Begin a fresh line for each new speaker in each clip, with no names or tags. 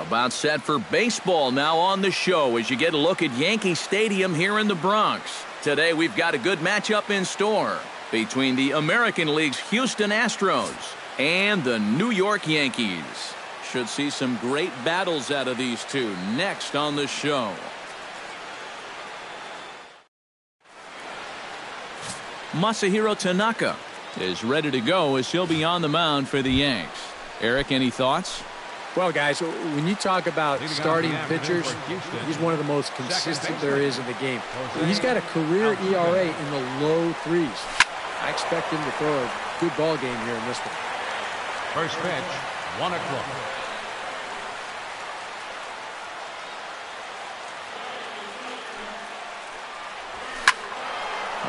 About set for baseball now on the show as you get a look at Yankee Stadium here in the Bronx. Today we've got a good matchup in store between the American League's Houston Astros and the New York Yankees. Should see some great battles out of these two next on the show. Masahiro Tanaka is ready to go as he'll be on the mound for the Yanks. Eric, any thoughts?
Well, guys, when you talk about starting pitchers, he's one of the most consistent there is in the game. He's got a career ERA in the low threes. I expect him to throw a good ball game here in this one.
First pitch, 1 o'clock.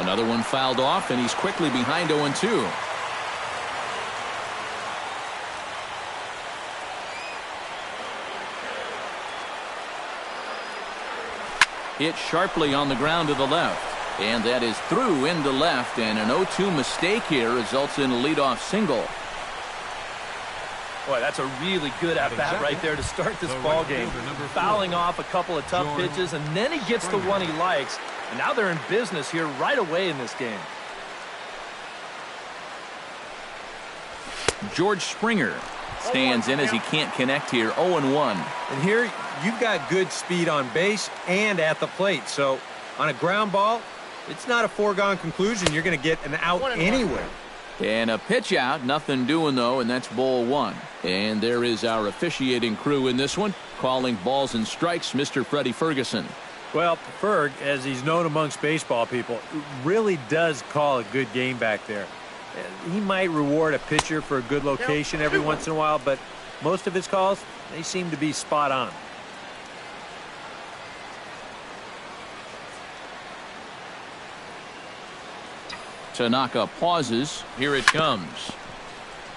Another one fouled off, and he's quickly behind 0-2. Hit sharply on the ground to the left. And that is through into left, and an 0-2 mistake here results in a leadoff single.
Boy, that's a really good at-bat right there to start this ball game. Fouling off a couple of tough pitches, and then he gets the one he likes. And now they're in business here right away in this game.
George Springer stands in as he can't connect here. 0-1.
And here you've got good speed on base and at the plate. So on a ground ball, it's not a foregone conclusion. You're going to get an out anywhere.
And a pitch out, nothing doing though, and that's ball one. And there is our officiating crew in this one, calling balls and strikes, Mr. Freddie Ferguson.
Well, Ferg, as he's known amongst baseball people, really does call a good game back there. He might reward a pitcher for a good location every once in a while, but most of his calls, they seem to be spot on.
Tanaka pauses. Here it comes.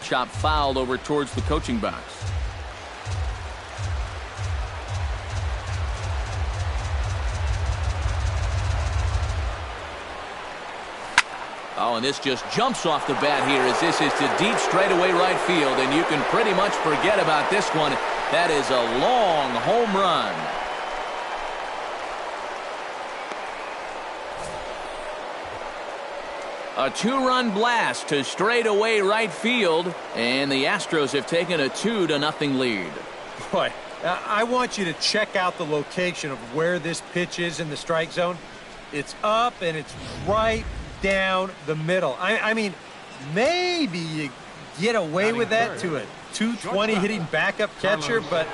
Chop fouled over towards the coaching box. Oh, and this just jumps off the bat here as this is to deep straightaway right field, and you can pretty much forget about this one. That is a long home run. A two-run blast to straightaway right field, and the Astros have taken a 2-0 lead.
Boy, I want you to check out the location of where this pitch is in the strike zone. It's up and it's right down the middle. I mean, maybe you get away with that to a 220 hitting backup catcher, but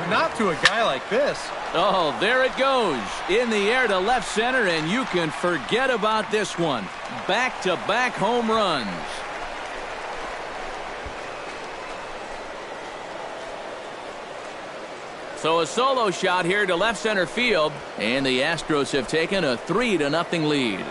not to a guy like this.
Oh, there it goes. In the air to left center, and you can forget about this one. Back-to-back home runs. So a solo shot here to left center field, and the Astros have taken a 3-0 lead.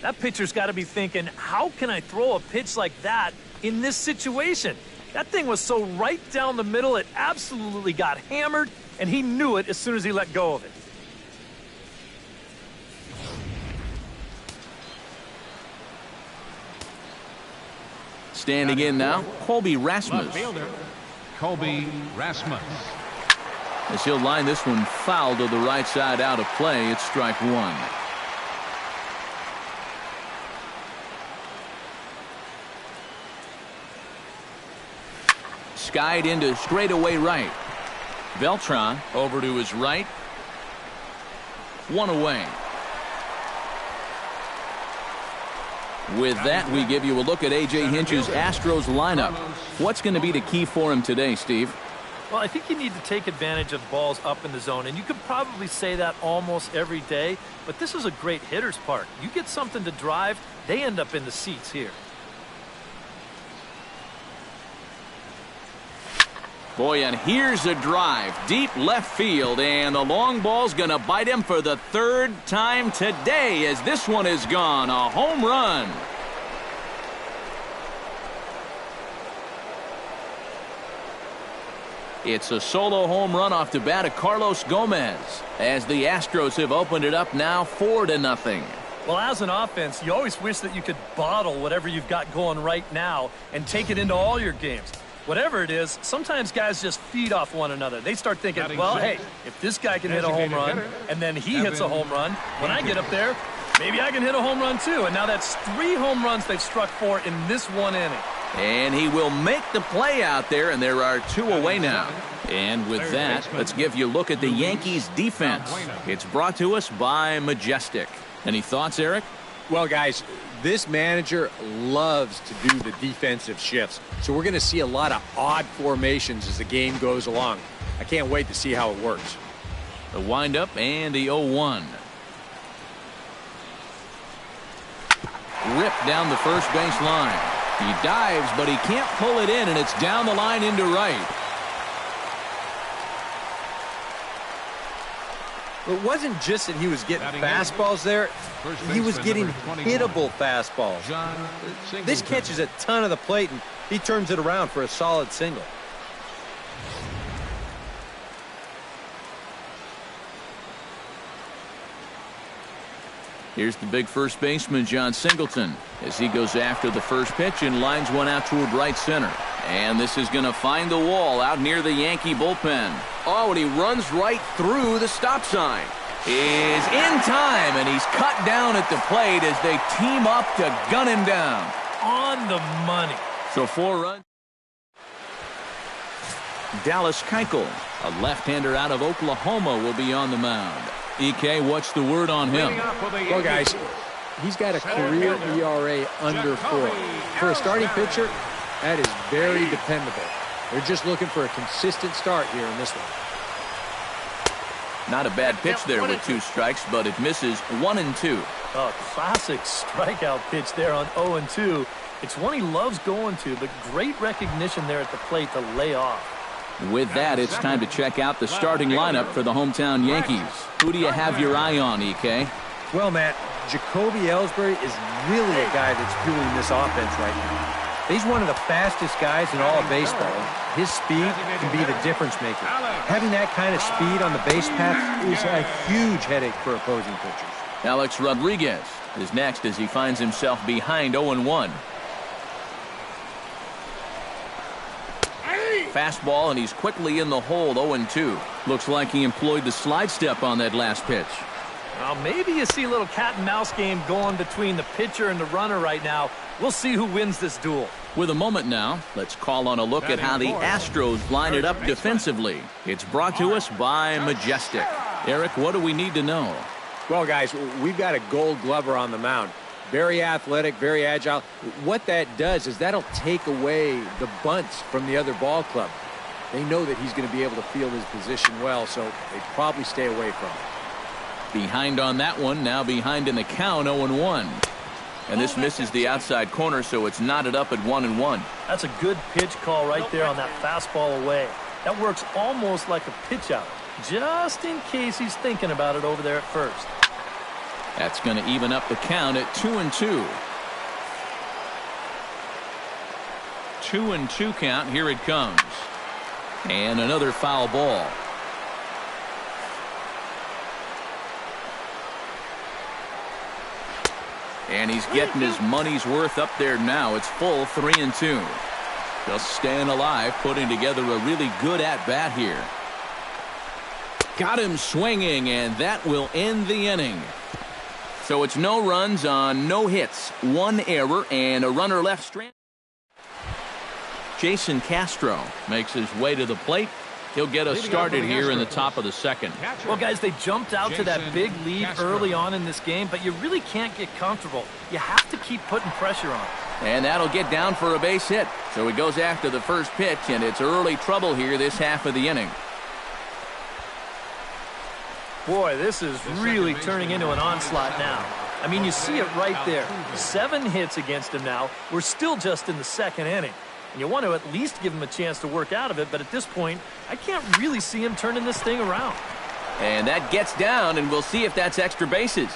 That pitcher's got to be thinking, how can I throw a pitch like that in this situation? That thing was so right down the middle, it absolutely got hammered, and he knew it as soon as he let go of it.
Standing in now, Colby Rasmus.
Colby Rasmus.
As he'll line this one foul to the right side out of play, it's strike one. Skied into straightaway right. Beltran over to his right. One away. With that, we give you a look at A.J. Hinch's Astros lineup. What's going to be the key for him today, Steve?
Well, I think you need to take advantage of balls up in the zone, and you could probably say that almost every day, but this is a great hitter's park. You get something to drive, they end up in the seats here.
Boy, and here's a drive. Deep left field, and the long ball's going to bite him for the third time today as this one is gone. A home run. It's a solo home run off the bat of Carlos Gomez, as the Astros have opened it up now 4-0.
Well, as an offense, you always wish that you could bottle whatever you've got going right now and take it into all your games. Whatever it is, sometimes guys just feed off one another. They start thinking, well, hey, if this guy can hit a home run and then he hits a home run, when I get up there, maybe I can hit a home run too. And now that's 3 home runs they've struck for in this one inning.
And he will make the play out there, and there are 2 away now. And with that, let's give you a look at the Yankees' defense. It's brought to us by Majestic. Any thoughts, Eric?
Well, guys, this manager loves to do the defensive shifts. So we're going to see a lot of odd formations as the game goes along. I can't wait to see how it works.
The windup and the 0-1. Ripped down the first base line. He dives, but he can't pull it in, and it's down the line into right.
It wasn't just that he was getting fastballs there. He was getting hittable fastballs. This catches a ton of the plate, and he turns it around for a solid single.
Here's the big first baseman, John Singleton, as he goes after the first pitch and lines one out toward right center. And this is going to find the wall out near the Yankee bullpen. Oh, and he runs right through the stop sign. Is in time, and he's cut down at the plate as they team up to gun him down.
On the money.
So 4 runs. Dallas Keuchel, a left-hander out of Oklahoma, will be on the mound. EK, what's the word on him?
Well, guys, he's got a career ERA under 4. For a starting pitcher, that is very dependable. They're just looking for a consistent start here in this one.
Not a bad pitch there with 2 strikes, but it misses 1-2.
A classic strikeout pitch there on 0-2. It's one he loves going to, but great recognition there at the plate to lay off.
With that, it's time to check out the starting lineup for the hometown Yankees. Who do you have your eye on, EK?
Well, Matt, Jacoby Ellsbury is really a guy that's fueling this offense right now. He's one of the fastest guys in all of baseball. His speed can be the difference maker. Having that kind of speed on the base path is a huge headache for opposing pitchers.
Alex Rodriguez is next as he finds himself behind 0-1. Fastball, and he's quickly in the hold. 0-2. Looks like he employed the slide step on that last pitch.
Well, maybe you see a little cat and mouse game going between the pitcher and the runner right now. We'll see who wins this duel.
With a moment now, let's call on a look at how the Astros line it up defensively. It's brought to us by Majestic. Eric, what do we need to know?
Well, guys, we've got a Gold Glover on the mound. Very athletic, very agile. What that does is that'll take away the bunts from the other ball club. They know that he's going to be able to field his position well, so they probably stay away from him.
Behind on that one, now behind in the count, 0-1. And this misses the outside corner, so it's knotted up at 1-1.
That's a good pitch call right there on that fastball away. That works almost like a pitch out, just in case he's thinking about it over there at first.
That's going to even up the count at 2-2. 2-2 count. Here it comes. And another foul ball. And he's getting his money's worth up there now. It's full 3-2. Just staying alive, putting together a really good at-bat here. Got him swinging, and that will end the inning. So it's no runs on no hits, 1 error, and a runner left stranded. Jason Castro makes his way to the plate. He'll get us started here in the top of the second.
Well, guys, they jumped out to that big lead early on in this game, but you really can't get comfortable. You have to keep putting pressure on.
And that'll get down for a base hit. So he goes after the first pitch, and it's early trouble here this half of the inning.
Boy, this is really turning into an onslaught now. I mean, you see it right there. 7 hits against him now. We're still just in the second inning. And you want to at least give him a chance to work out of it, but at this point, I can't really see him turning this thing around.
And that gets down, and we'll see if that's extra bases.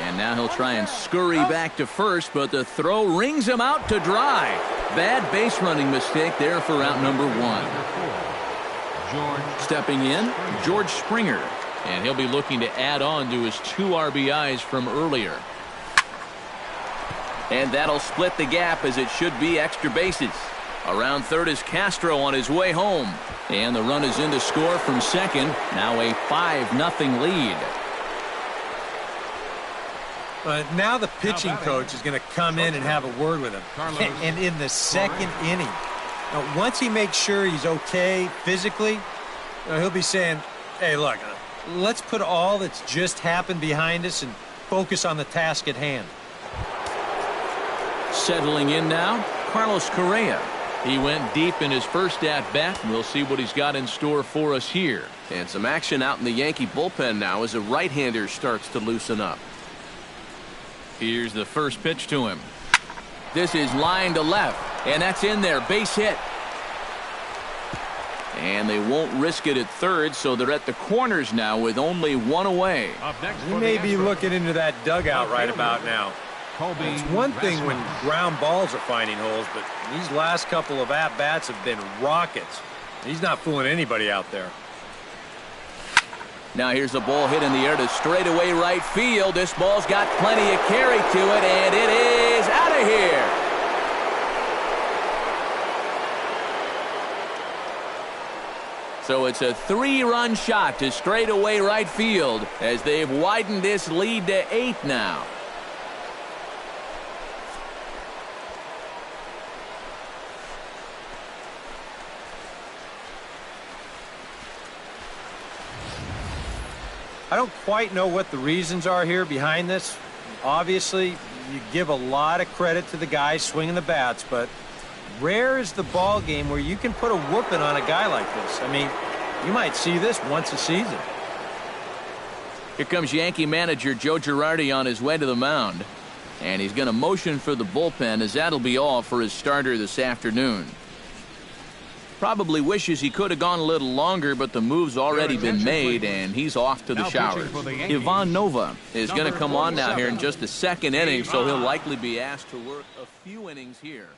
And now he'll try and scurry back to first, but the throw rings him out to dry. Bad base running mistake there for out number 1. Stepping in, George Springer. And he'll be looking to add on to his 2 RBIs from earlier. And that'll split the gap, as it should be extra bases. Around third is Castro on his way home. And the run is in to score from second. Now a 5-0 lead.
Now the pitching coach is going to come in and have a word with him. And in the second inning. Now, once he makes sure he's okay physically, he'll be saying, hey, look, let's put all that's just happened behind us and focus on the task at hand.
Settling in now, Carlos Correa. He went deep in his first at-bat. We'll see what he's got in store for us here.
And some action out in the Yankee bullpen now as a right-hander starts to loosen up.
Here's the first pitch to him. This is line to left, and that's in there. Base hit. And they won't risk it at third, so they're at the corners now with only 1 away.
He may be looking into that dugout right about now. It's one thing when ground balls are finding holes, but these last couple of at-bats have been rockets. He's not fooling anybody out there.
Now here's a ball hit in the air to straightaway right field. This ball's got plenty of carry to it, and it is out of here. So it's a 3-run shot to straightaway right field as they've widened this lead to 8 now.
I don't quite know what the reasons are here behind this. Obviously, you give a lot of credit to the guys swinging the bats, but rare is the ball game where you can put a whooping on a guy like this. I mean, you might see this once a season.
Here comes Yankee manager Joe Girardi on his way to the mound. And he's going to motion for the bullpen, as that'll be all for his starter this afternoon. Probably wishes he could have gone a little longer, but the move's already been made, and he's off to the showers. Ivan Nova is going to come on now here in just the second inning, so he'll likely be asked to work a few innings here.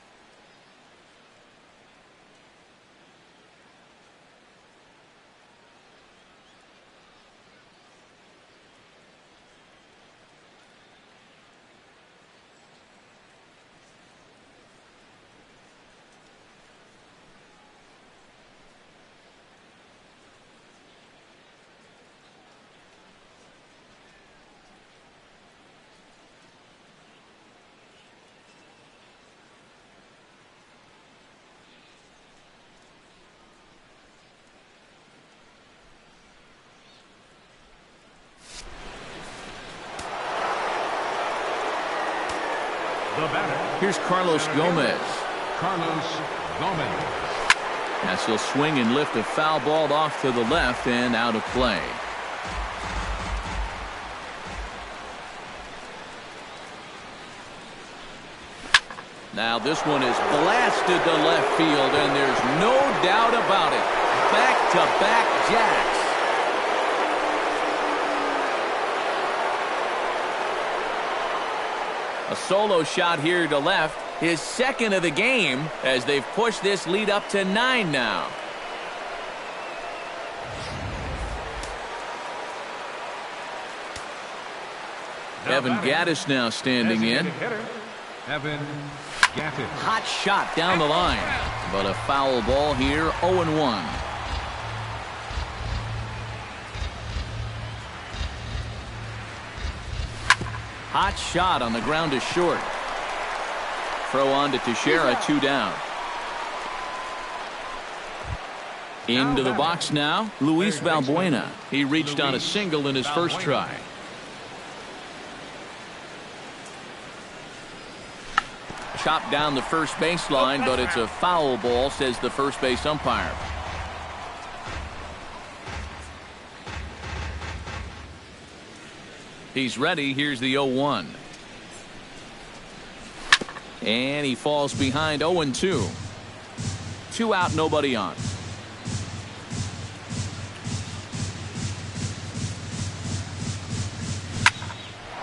Here's Carlos Gomez. As he'll swing and lift a foul ball off to the left and out of play. Now this one is blasted to left field, and there's no doubt about it. Back-to-back jacks. A solo shot here to left, his second of the game, as they've pushed this lead up to 9 now. Evan Gattis now standing in. Hot shot down the line, but a foul ball here, 0-1. Hot shot on the ground to short. Throw on to Teixeira, 2 down. Into the box now, Luis Valbuena. He reached on a single in his first try. Chopped down the first baseline, but it's a foul ball, says the first base umpire. He's ready. Here's the 0-1. And he falls behind 0-2. 2 out, nobody on.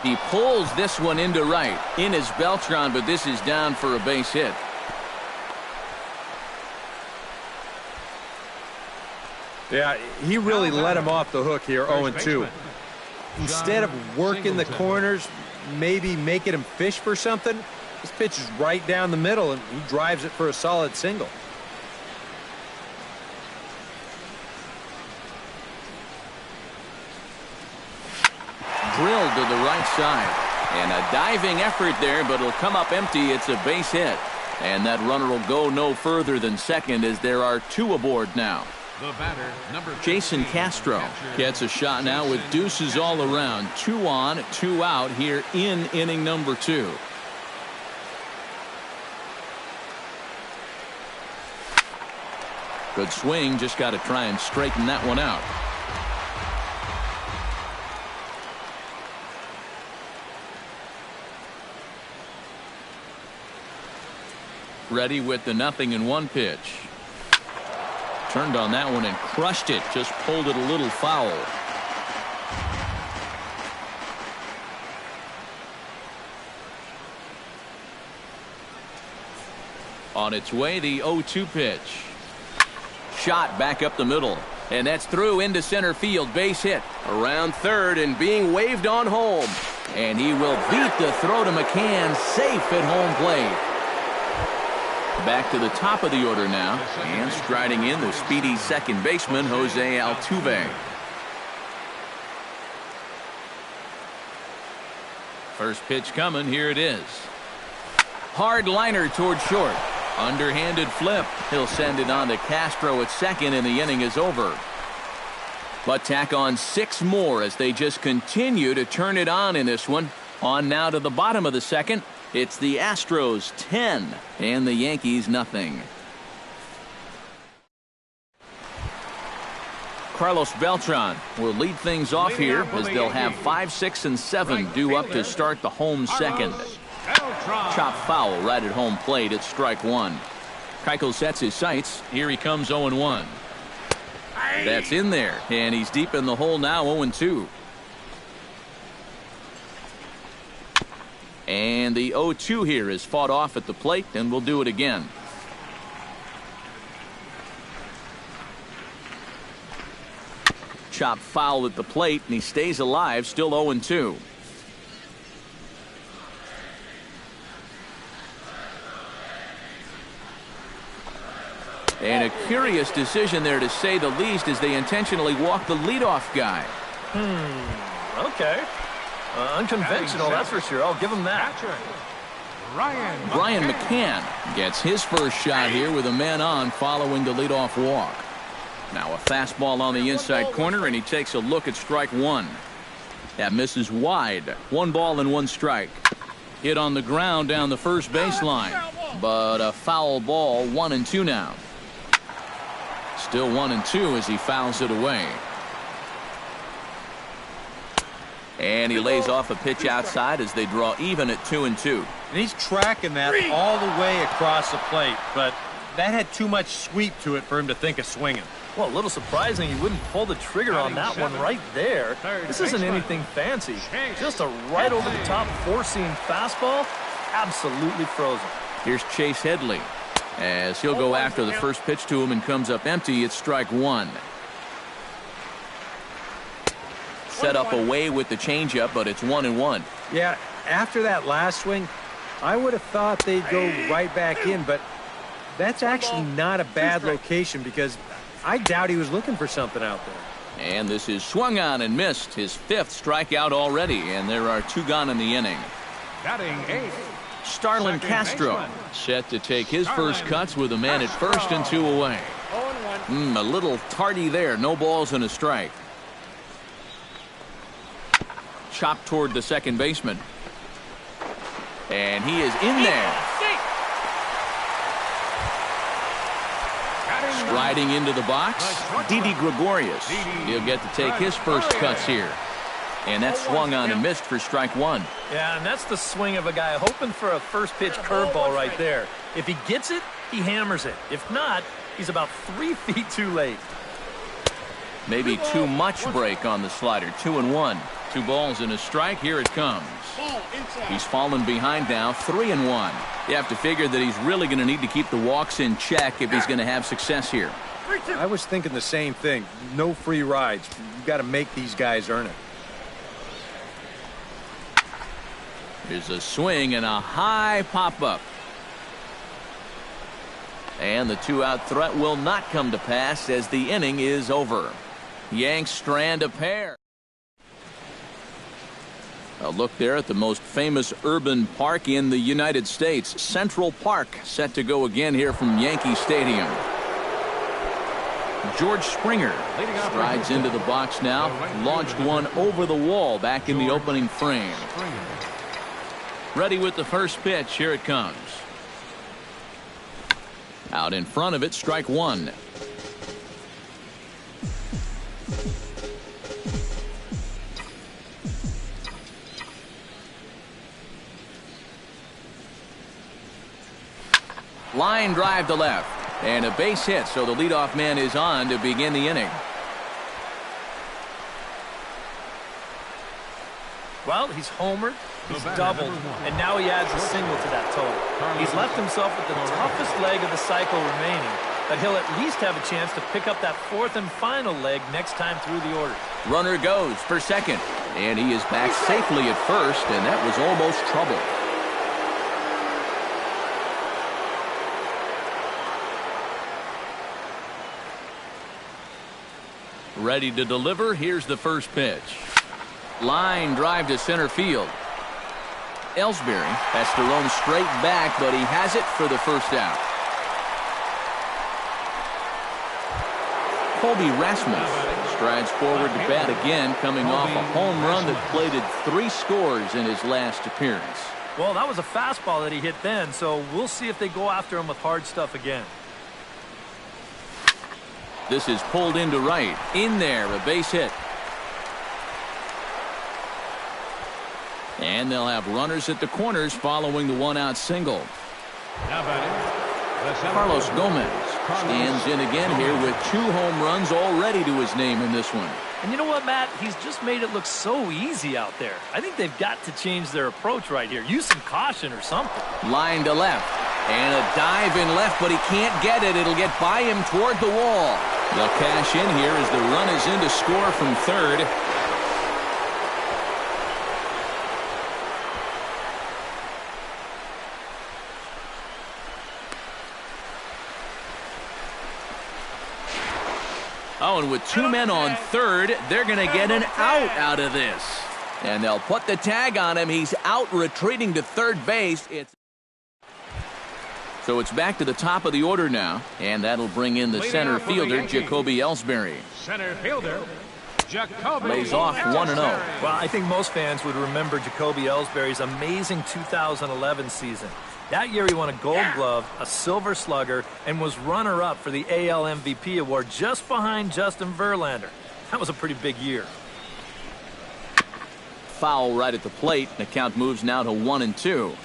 He pulls this one into right. In is Beltran, but this is down for a base hit.
Yeah, he really let him off the hook here, 0-2. Instead of working the corners, maybe making him fish for something, this pitch is right down the middle, and he drives it for a solid single.
Drilled to the right side. And a diving effort there, but it'll come up empty. It's a base hit. And that runner will go no further than second as there are two aboard now.
The batter, number
Jason Castro gets a shot now with deuces all around. 2 on, 2 out here in inning number 2. Good swing, just got to try and straighten that one out. Ready with the 0-1 pitch. Turned on that one and crushed it. Just pulled it a little foul. On its way, the 0-2 pitch. Shot back up the middle. And that's through into center field. Base hit. Around third and being waved on home. And he will beat the throw to McCann. Safe at home plate. Back to the top of the order now, and striding in the speedy second baseman, Jose Altuve. First pitch coming, here it is. Hard liner toward short. Underhanded flip. He'll send it on to Castro at second, and the inning is over. But tack on 6 more as they just continue to turn it on in this one. On now to the bottom of the second. It's the Astros 10 and the Yankees nothing. Carlos Beltran will lead things off here as they'll have 5, 6, and 7 due up to start the home second. Chop foul right at home plate. It's strike 1. Keuchel sets his sights. Here he comes 0-1. That's in there, and he's deep in the hole now, 0-2. And the 0-2 here is fought off at the plate, and we'll do it again. Chop foul at the plate, and he stays alive, still 0-2. And a curious decision there, to say the least, as they intentionally walk the leadoff guy.
Okay. Unconventional, that's for sure. I'll give him that.
Brian
McCann gets his first shot here with a man on following the leadoff walk. Now a fastball on the inside corner, and he takes a look at strike 1. That misses wide. 1 ball and 1 strike. Hit on the ground down the first baseline, but a foul ball. 1-2 now. Still 1-2 as he fouls it away. And he lays off a pitch outside as they draw even at 2-2.
And he's tracking that all the way across the plate, but that had too much sweep to it for him to think of swinging.
Well, a little surprising he wouldn't pull the trigger on that one right there. This isn't anything fancy. Just a right over the top 4-seam fastball. Absolutely frozen.
Here's Chase Headley as he'll go after the first pitch to him and comes up empty. It's strike 1. Set up away with the changeup, but it's 1-1.
Yeah, after that last swing, I would have thought they'd go right back in, but that's actually not a bad location because I doubt he was looking for something out there.
And this is swung on and missed. His 5th strikeout already, and there are 2 gone in the inning.
batting 8.
Starlin Castro set to take his first cuts with a man at first and 2 away. A little tardy there. No balls and a strike. Chopped toward the second baseman. And he is in there. Striding into the box, Didi Gregorius. He'll get to take his first cuts here. And that swung on and missed for strike 1.
Yeah, and that's the swing of a guy hoping for a first pitch curveball right there. If he gets it, he hammers it. If not, he's about 3 feet too late.
Maybe too much break on the slider. 2-1. 2 balls and a strike. Here it comes. He's fallen behind now, 3-1. You have to figure that he's really going to need to keep the walks in check if he's going to have success here.
I was thinking the same thing. No free rides. You got to make these guys earn it.
Here's a swing and a high pop-up. And the 2-out threat will not come to pass as the inning is over. Yanks strand a pair. A look there at the most famous urban park in the United States, Central Park, set to go again here from Yankee Stadium. George Springer strides into the box now, launched one over the wall back in the opening frame. Ready with the first pitch. Here it comes. Out in front of it, strike 1. Line drive to left. And a base hit, so the leadoff man is on to begin the inning.
Well, he's homered, he's doubled, and now he adds a single to that total. He's left himself with the toughest leg of the cycle remaining, but he'll at least have a chance to pick up that 4th and final leg next time through the order.
Runner goes for second, and he is back safely at first, and that was almost trouble. Ready to deliver. Here's the first pitch. Line drive to center field. Ellsbury has to roam straight back, but he has it for the first out. Colby Rasmus strides forward to bat again, coming off a home run that plated 3 scores in his last appearance.
Well, that was a fastball that he hit then, so we'll see if they go after him with hard stuff again.
This is pulled into right. In there, a base hit. And they'll have runners at the corners following the 1-out single. Carlos Gomez stands in again here with 2 home runs already to his name in this one.
And you know what, Matt? He's just made it look so easy out there. I think they've got to change their approach right here. Use some caution or something.
Line to left. And a dive in left, but he can't get it. It'll get by him toward the wall. They'll cash in here as the run is in to score from third. Oh, and with 2 men on third, they're going to get an out of this. And they'll put the tag on him. He's out retreating to third base. So it's back to the top of the order now, and that'll bring in the center fielder, Jacoby Ellsbury.
Center fielder, Jacoby
lays off 1-0.
Well, I think most fans would remember Jacoby Ellsbury's amazing 2011 season. That year he won a Gold Glove, a Silver Slugger, and was runner-up for the AL MVP award just behind Justin Verlander. That was a pretty big year.
Foul right at the plate. The count moves now to 1-2.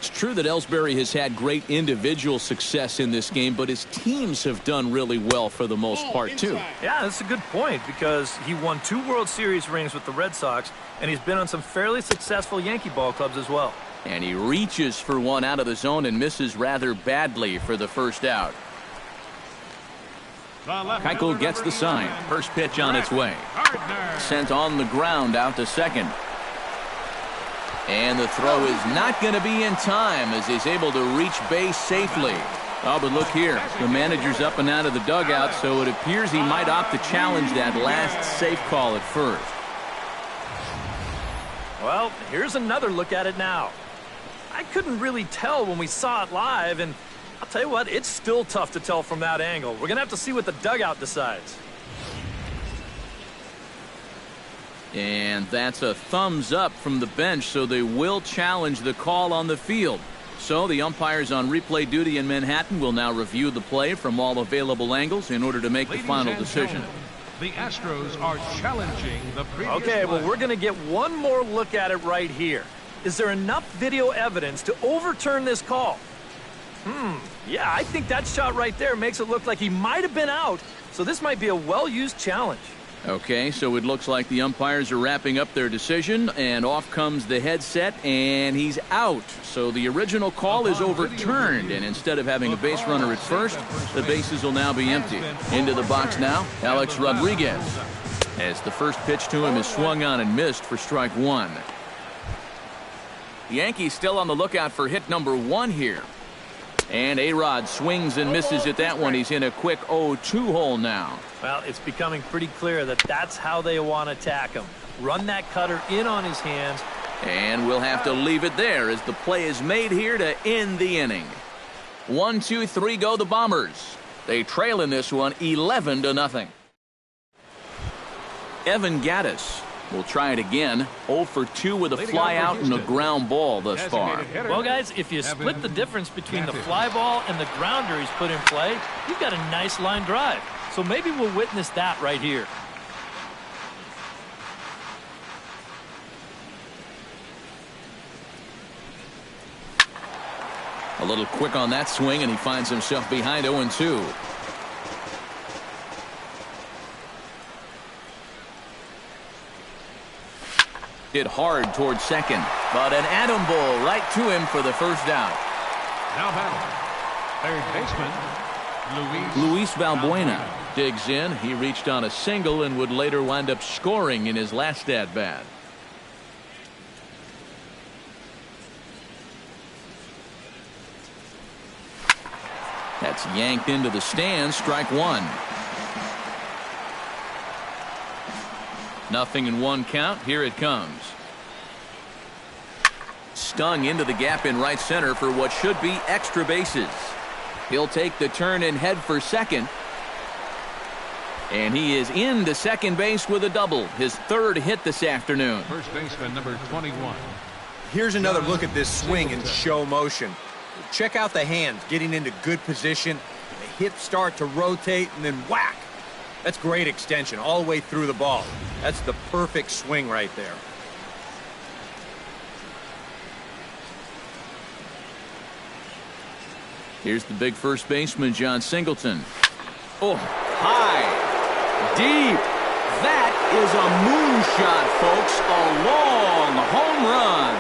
It's true that Ellsbury has had great individual success in this game, but his teams have done really well for the most part, too.
Yeah, that's a good point because he won 2 World Series rings with the Red Sox, and he's been on some fairly successful Yankee ball clubs as well.
And he reaches for one out of the zone and misses rather badly for the first out. Keuchel gets the sign. First pitch on its way. Sent on the ground out to second. And the throw is not going to be in time as he's able to reach base safely. Oh, but look here. The manager's up and out of the dugout, so it appears he might opt to challenge that last safe call at first.
Well, here's another look at it now. I couldn't really tell when we saw it live, and I'll tell you what, it's still tough to tell from that angle. We're going to have to see what the dugout decides.
And that's a thumbs up from the bench, so they will challenge the call on the field. So the umpires on replay duty in Manhattan will now review the play from all available angles in order to make the final decision.
The Astros are challenging the previous
Okay, well, we're going to get one more look at it right here. Is there enough video evidence to overturn this call? Yeah, I think that shot right there makes it look like he might have been out, so this might be a well-used challenge.
Okay, so it looks like the umpires are wrapping up their decision, and off comes the headset, and he's out. So the original call is overturned, and instead of having a base runner at first, the bases will now be empty. Into the box now, Alex Rodriguez, as the first pitch to him is swung on and missed for strike one. The Yankees still on the lookout for hit number 1 here. And A-Rod swings and misses at that one. He's in a quick 0-2 hole now.
Well, it's becoming pretty clear that that's how they want to attack him. Run that cutter in on his hands.
And we'll have to leave it there as the play is made here to end the inning. 1, 2, 3 go the Bombers. They trail in this one 11-0. Evan Gattis will try it again. 0 for 2 with a fly out and a ground ball thus far.
Well, guys, if you split the difference between the fly ball and the grounder he's put in play, you've got a nice line drive. So maybe we'll witness that right here.
A little quick on that swing, and he finds himself behind 0-2. Hit hard towards second, but an atom ball right to him for the first out.
Now batting, third baseman,
Luis Valbuena digs in. He reached on a single and would later wind up scoring in his last at-bat. That's yanked into the stands. Strike one. 0-1 count. Here it comes. Stung into the gap in right center for what should be extra bases. He'll take the turn and head for second. And he is into second base with a double. His third hit this afternoon.
first baseman number 21.
Here's another look at this swing in show motion. Check out the hands getting into good position. The hips start to rotate and then whack. That's great extension all the way through the ball. That's the perfect swing right there.
Here's the big first baseman, John Singleton. Oh, high, deep. That is a moonshot, folks. A long home run.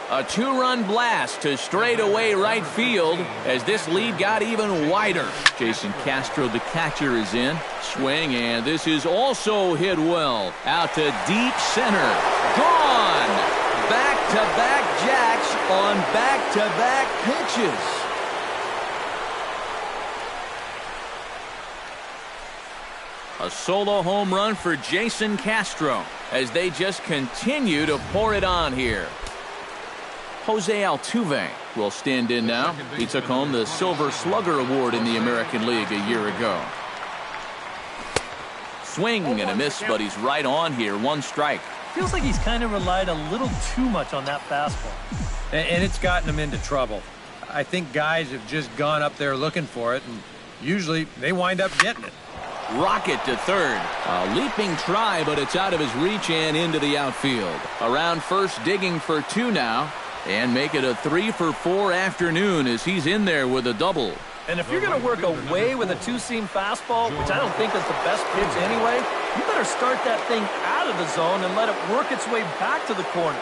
A 2-run blast to straightaway right field as this lead got even wider. Jason Castro, the catcher, is in. Swing, and this is also hit well. Out to deep center. Gone! Back-to-back jacks on back-to-back pitches. A solo home run for Jason Castro as they just continue to pour it on here. Jose Altuve will stand in now. He took home the Silver Slugger Award in the American League a year ago. Swing and a miss, but he's right on here. 1 strike.
Feels like he's kind of relied a little too much on that fastball.
And it's gotten him into trouble. I think guys have just gone up there looking for it, and usually they wind up getting it.
Rocket to third. A leaping try, but it's out of his reach and into the outfield. Around first, digging for 2 now. And make it a 3-for-4 afternoon as he's in there with a double.
And if you're going to work away with a 2-seam fastball, which I don't think is the best pitch anyway, you better start that thing out of the zone and let it work its way back to the corner.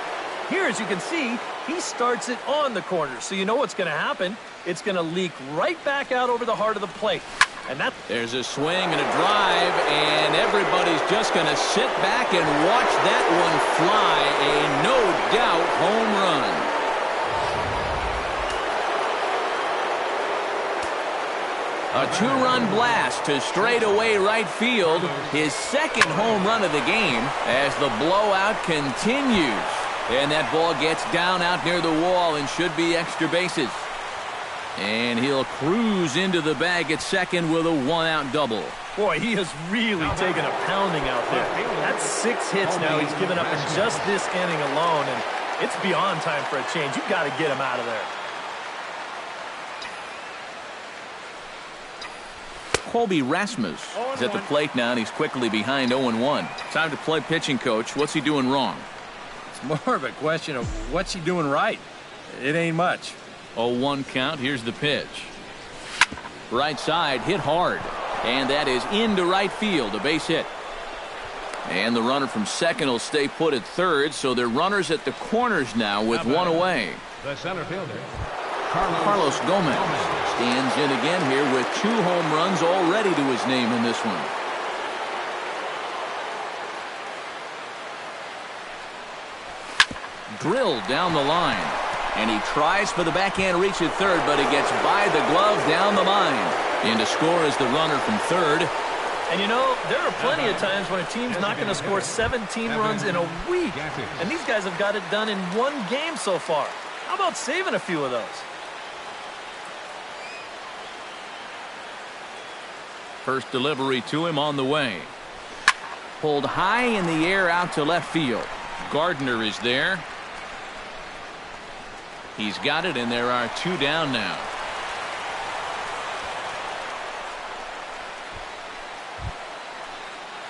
Here, as you can see, he starts it on the corner. So you know what's going to happen. It's going to leak right back out over the heart of the plate. And that
there's a swing and a drive, and everybody's just going to sit back and watch that one fly. A no-doubt home run. A 2-run blast to straightaway right field. His second home run of the game as the blowout continues. And that ball gets down out near the wall and should be extra bases. And he'll cruise into the bag at second with a 1-out double.
Boy, he has really taken a pounding out there. That's 6 hits now he's given up in just this inning alone. And it's beyond time for a change. You've got to get him out of there.
Colby Rasmus is at the plate now, and he's quickly behind 0-1. Time to play pitching, coach. What's he doing wrong?
It's more of a question of what's he doing right. It ain't much.
0-1 count. Here's the pitch. Right side hit hard. And that is into right field, a base hit. And the runner from second will stay put at third, so they're runners at the corners now with one away.
The center fielder,
Carlos Gomez stands in again here with 2 home runs already to his name in this one. Drilled down the line. And he tries for the backhand reach at third, but he gets by the glove down the line. In to score is the runner from third.
And you know, there are plenty of times when a team's not going to score 17 runs in a week. And these guys have got it done in 1 game so far. How about saving a few of those?
First delivery to him on the way. Pulled high in the air out to left field. Gardner is there. He's got it, and there are 2 down now.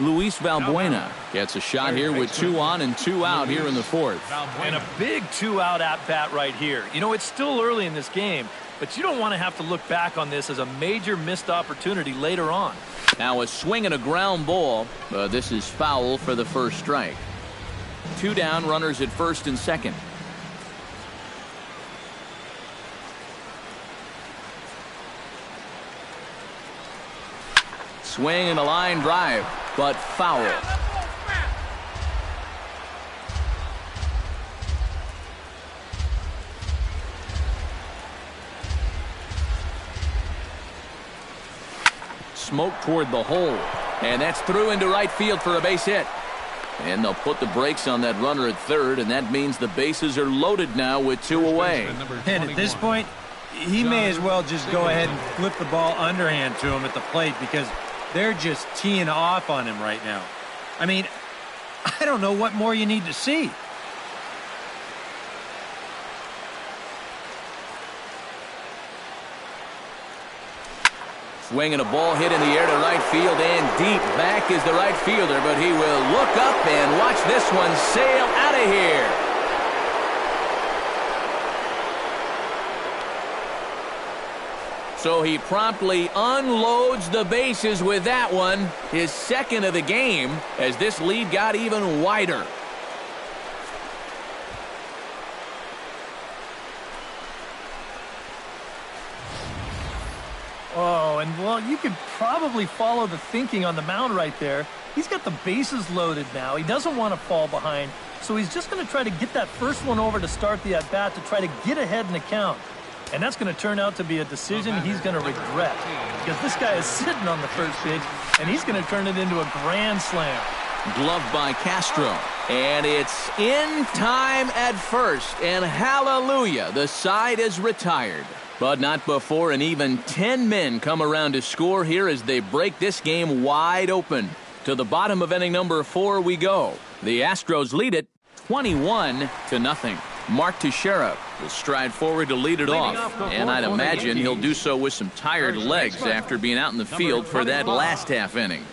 Luis Valbuena gets a shot here with 2 on and 2 out here in the 4th.
And a big 2-out at-bat right here. You know, it's still early in this game, but you don't want to have to look back on this as a major missed opportunity later on.
Now a swing and a ground ball. This is foul for the first strike. 2 down, runners at first and second. Swing and a line drive, but foul. Smoke toward the hole, and that's through into right field for a base hit. And they'll put the brakes on that runner at third, and that means the bases are loaded now with 2 away.
And at this point, he may as well just go ahead and flip the ball underhand to him at the plate, because they're just teeing off on him right now. I mean, I don't know what more you need to see.
Swing and a ball hit in the air to right field, and deep back is the right fielder, but he will look up and watch this one sail out of here. So he promptly unloads the bases with that one, his second of the game, as this lead got even wider.
Oh, and well, you could probably follow the thinking on the mound right there. He's got the bases loaded now. He doesn't want to fall behind, so he's just going to try to get that first one over to start the at-bat to try to get ahead in the count. And that's going to turn out to be a decision he's going to regret, because this guy is sitting on the first pitch, and he's going to turn it into a grand slam.
Gloved by Castro, and it's in time at first, and hallelujah, the side is retired. But not before an even 10 men come around to score here as they break this game wide open. To the bottom of inning number 4 we go. The Astros lead it 21-0. Mark Teixeira will stride forward to lead it off, and I'd imagine he'll do so with some tired legs after being out in the field for that last half inning.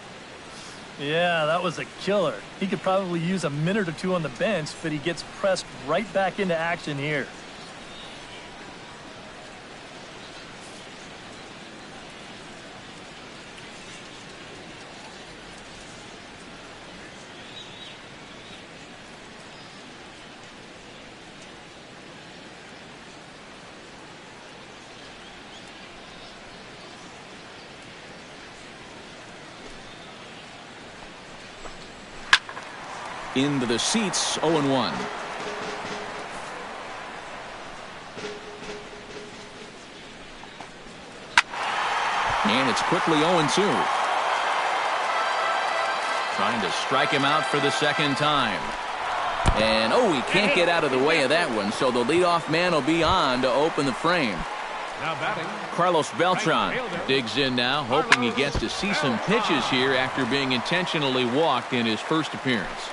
Yeah, that was a killer. He could probably use a minute or 2 on the bench, but he gets pressed right back into action here.
Into the seats, 0-1. And it's quickly 0-2. Trying to strike him out for the second time. And, oh, he can't get out of the way of that one, so the leadoff man will be on to open the frame.
Now batting,
Carlos Beltran digs in now, hoping he gets to see some pitches here after being intentionally walked in his first appearance.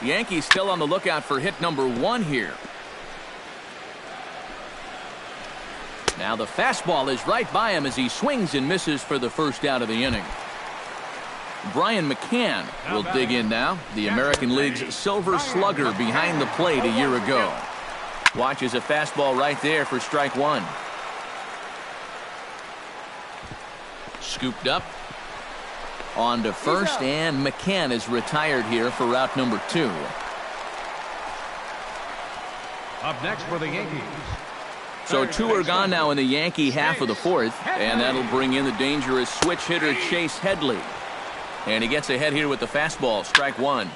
The Yankees still on the lookout for hit number 1 here. Now the fastball is right by him as he swings and misses for the first out of the inning. Brian McCann will dig in now, the American League's silver slugger behind the plate a year ago. Watches a fastball right there for strike 1. Scooped up. On to first, and McCann is retired here for route number 2.
Up next for the Yankees.
So 2 are gone now in the Yankee half of the 4th, and that'll bring in the dangerous switch hitter Chase Headley. And he gets ahead here with the fastball, strike 1.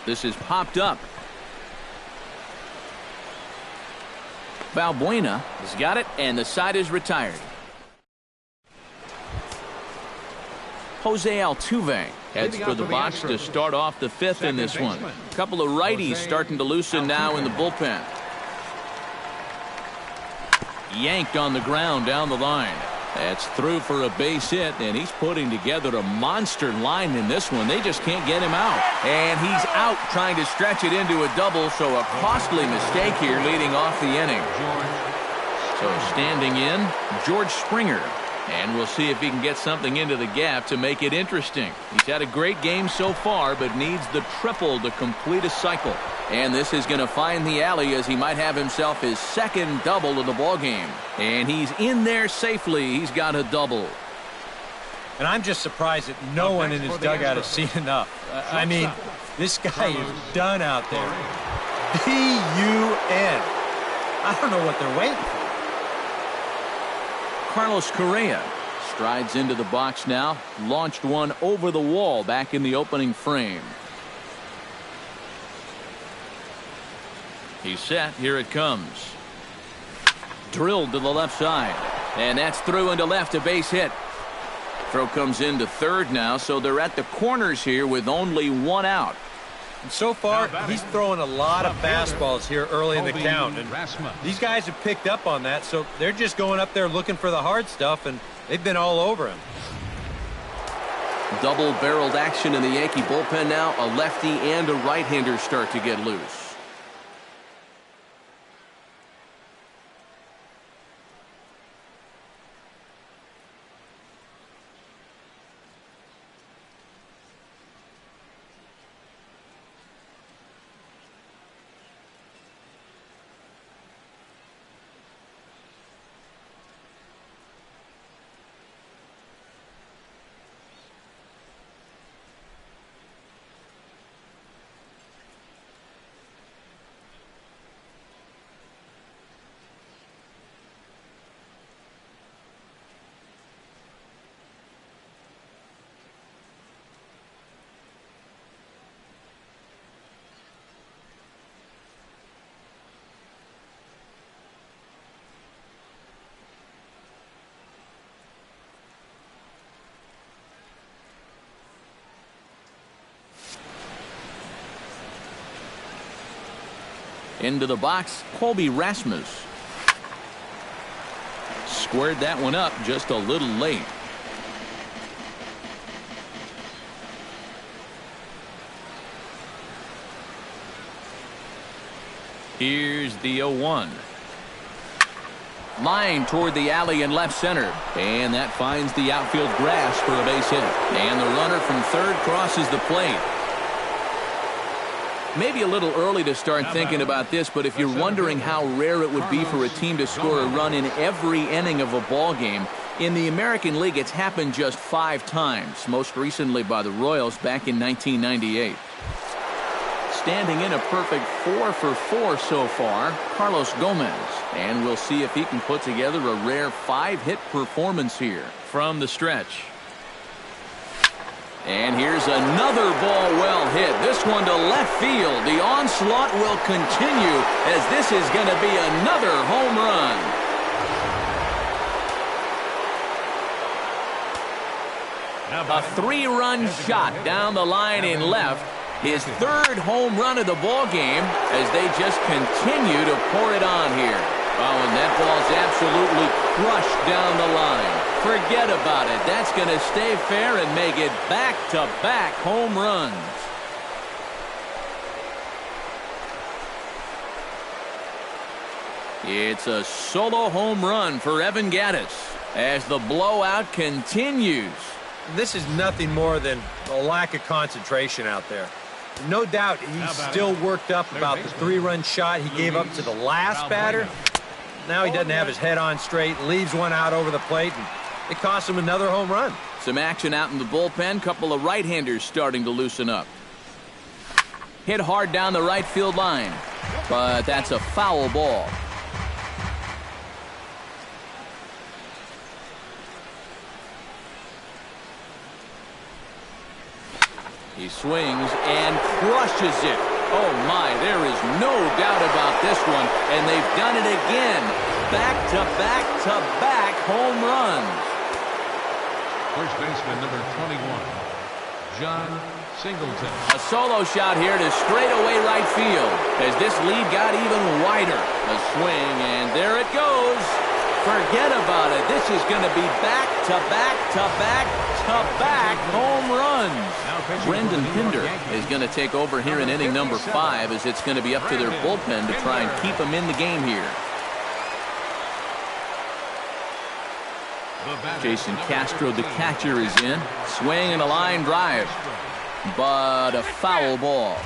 This is popped up. Valbuena has got it, and the side is retired. Jose Altuve heads for the box to start off the 5th in this one. A couple of righties starting to loosen now in the bullpen. Yanked on the ground down the line. That's through for a base hit, and he's putting together a monster line in this one. They just can't get him out. And he's out trying to stretch it into a double, so a costly mistake here leading off the inning. So standing in, George Springer. And we'll see if he can get something into the gap to make it interesting. He's had a great game so far, but needs the triple to complete a cycle. And this is going to find the alley as he might have himself his 2nd double of the ball game. And he's in there safely. He's got a double.
And I'm just surprised that no one in his dugout has seen enough. I mean, this guy is done out there. D-U-N. I don't know what they're waiting for.
Carlos Correa strides into the box now. Launched one over the wall back in the opening frame. He's set. Here it comes. Drilled to the left side. And that's through into left, a base hit. Throw comes into 3rd now, so they're at the corners here with only 1 out.
And so far, he's throwing a lot of fastballs here early in the count. And these guys have picked up on that, so they're just going up there looking for the hard stuff, and they've been all over him.
Double-barreled action in the Yankee bullpen now. A lefty and a right-hander start to get loose.
Into the box, Colby Rasmus. Squared that one up just a little late. Here's the 0-1. Line toward the alley in left center. And that finds the outfield grass for a base hit. And the runner from 3rd crosses the plate. Maybe a little early to start thinking about this, but if you're wondering how rare it would be for a team to score a run in every inning of a ball game, in the American League it's happened just 5 times, most recently by the Royals back in 1998. Standing in a perfect 4 for 4 so far, Carlos Gomez. And we'll see if he can put together a rare 5-hit performance here from the stretch. And here's another ball well hit. This one to left field. The onslaught will continue as this is going to be another home run. A 3-run shot down the line in left. His 3rd home run of the ball game as they just continue to pour it on here. Oh, and that ball's absolutely crushed down the line. Forget about it. That's going to stay fair and make it back-to-back home runs. It's a solo home run for Evan Gattis as the blowout continues.
This is nothing more than a lack of concentration out there. No doubt he's still worked up about the 3-run shot he gave up to the last batter. Now he doesn't have his head on straight, leaves one out over the plate, and It cost him another home run.
Some action out in the bullpen. Couple of right-handers starting to loosen up. Hit hard down the right field line, but that's a foul ball. He swings and crushes it. Oh my, there is no doubt about this one, and they've done it again. Back-to-back-to-back home runs.
First baseman number 21, John Singleton.
A solo shot here to straightaway right field as this lead got even wider. A swing, and there it goes. Forget about it. This is going to be back-to-back-to-back-to-back home runs. Brendan Pinder is going to take over here in inning number 5 as it's going to be up to their bullpen to try and keep them in the game here. Jason Castro, the catcher, is in. Swing and a line drive, but a foul ball.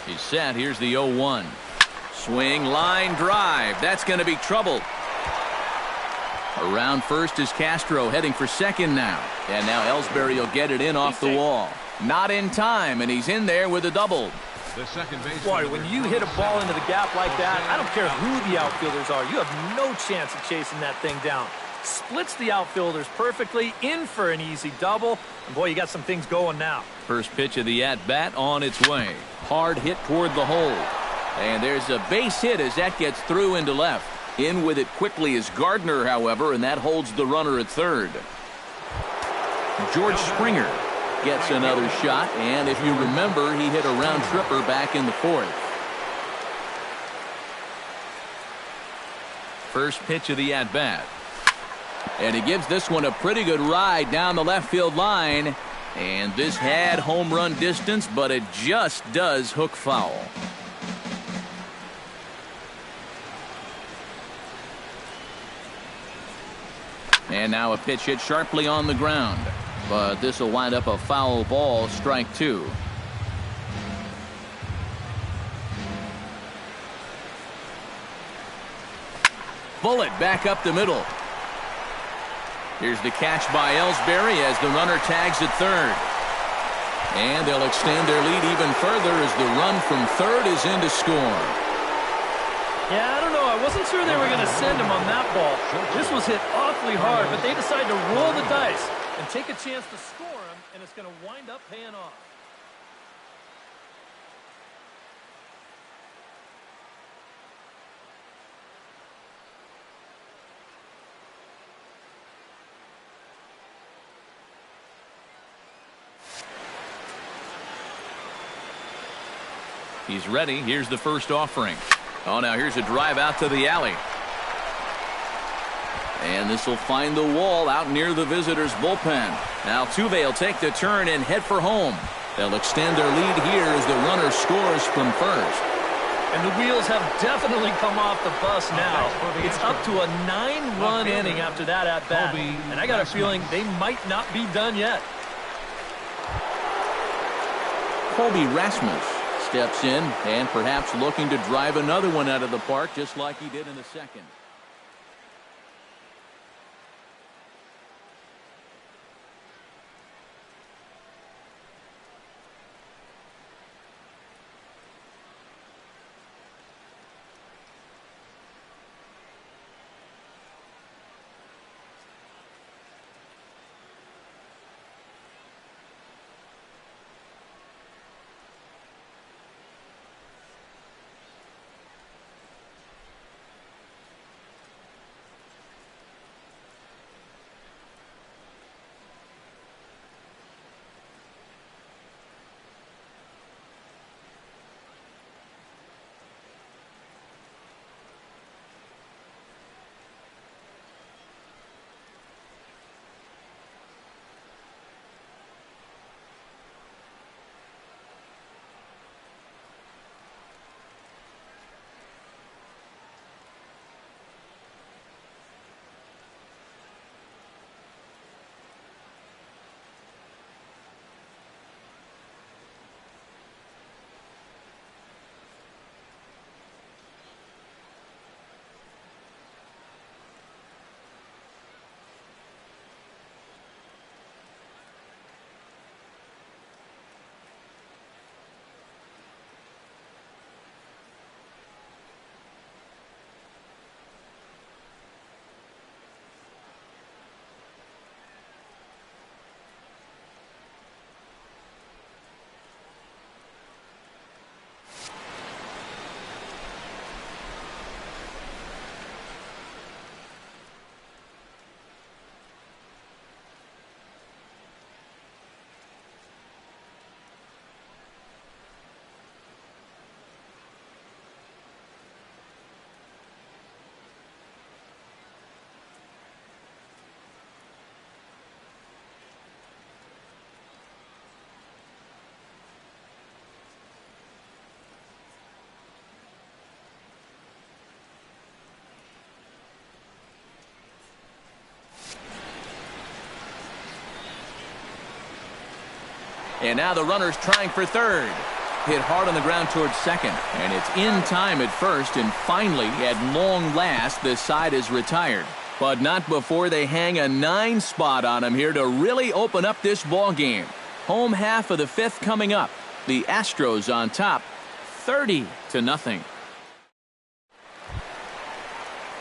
He's set. Here's the 0-1. Swing, line drive. That's going to be trouble. Around first is Castro, heading for second now. And now Ellsbury will get it in off the wall. Not in time, and he's in there with a double.
The second baseman.
Boy, when you hit a ball into the gap like that, I don't care who the outfielders are. You have no chance of chasing that thing down. Splits the outfielders perfectly, in for an easy double. And boy, you got some things going now.
First pitch of the at-bat on its way. Hard hit toward the hole. And there's a base hit as that gets through into left. In with it quickly is Gardner, however, and that holds the runner at third. George Springer gets another shot, and if you remember, he hit a round tripper back in the 4th. First pitch of the at-bat. And he gives this one a pretty good ride down the left field line. And this had home run distance, but it just does hook foul. And now a pitch hit sharply on the ground. But this will wind up a foul ball, strike 2. Bullet back up the middle. Here's the catch by Ellsbury as the runner tags at third. And they'll extend their lead even further as the run from third is in to score.
Yeah, I don't know. I wasn't sure they were going to send him on that ball. This was hit awfully hard, but they decided to roll the dice and take a chance to score him, and it's going to wind up paying off.
He's ready. Here's the first offering. Oh, now here's a drive out to the alley. And this will find the wall out near the visitors' bullpen. Now Altuve will take the turn and head for home. They'll extend their lead here as the runner scores from first.
And the wheels have definitely come off the bus now. It's up to a 9-run inning after that at-bat. And I got a feeling they might not be done yet.
Colby Rasmus steps in and perhaps looking to drive another one out of the park just like he did in the second. And now the runner's trying for third. Hit hard on the ground towards second. And it's in time at first, and finally, at long last, the side is retired. But not before they hang a 9 spot on him here to really open up this ball game. Home half of the 5th coming up. The Astros on top, 30-0.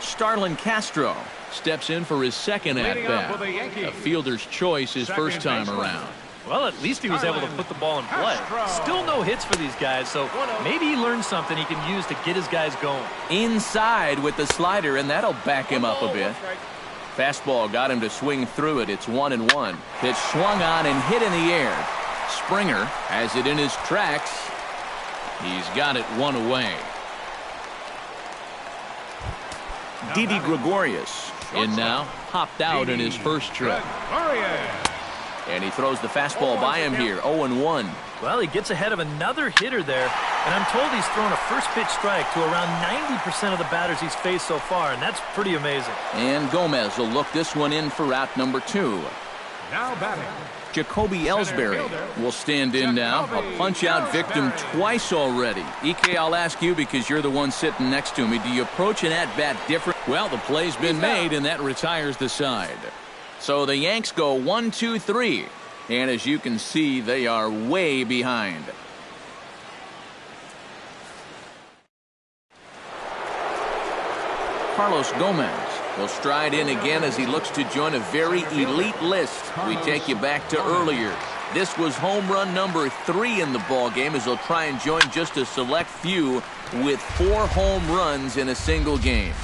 Starlin Castro steps in for his second at-bat. A fielder's choice his first time around.
Well, at least he was able to put the ball in play. Still no hits for these guys, so maybe he learned something he can use to get his guys going.
Inside with the slider, and that'll back him up a bit. Fastball got him to swing through it. It's 1-1. Pitch swung on and hit in the air. Springer has it in his tracks. He's got it 1 away. Didi Gregorius in now, hopped out in his first trip. And he throws the fastball by him here, 0-1.
Well, he gets ahead of another hitter there, and I'm told he's thrown a first pitch strike to around 90% of the batters he's faced so far, and that's pretty amazing.
And Gomez will look this one in for out number 2.
Now batting.
Jacoby Ellsbury will stand in now. A punch-out victim twice already. EK, I'll ask you because you're the one sitting next to me. Do you approach an at-bat different? Well, the play's been made, and that retires the side. So the Yanks go 1-2-3. And as you can see, they are way behind. Carlos Gomez will stride in again as he looks to join a very elite list. We take you back to earlier. This was home run number 3 in the ball game as he'll try and join just a select few with 4 home runs in a single game.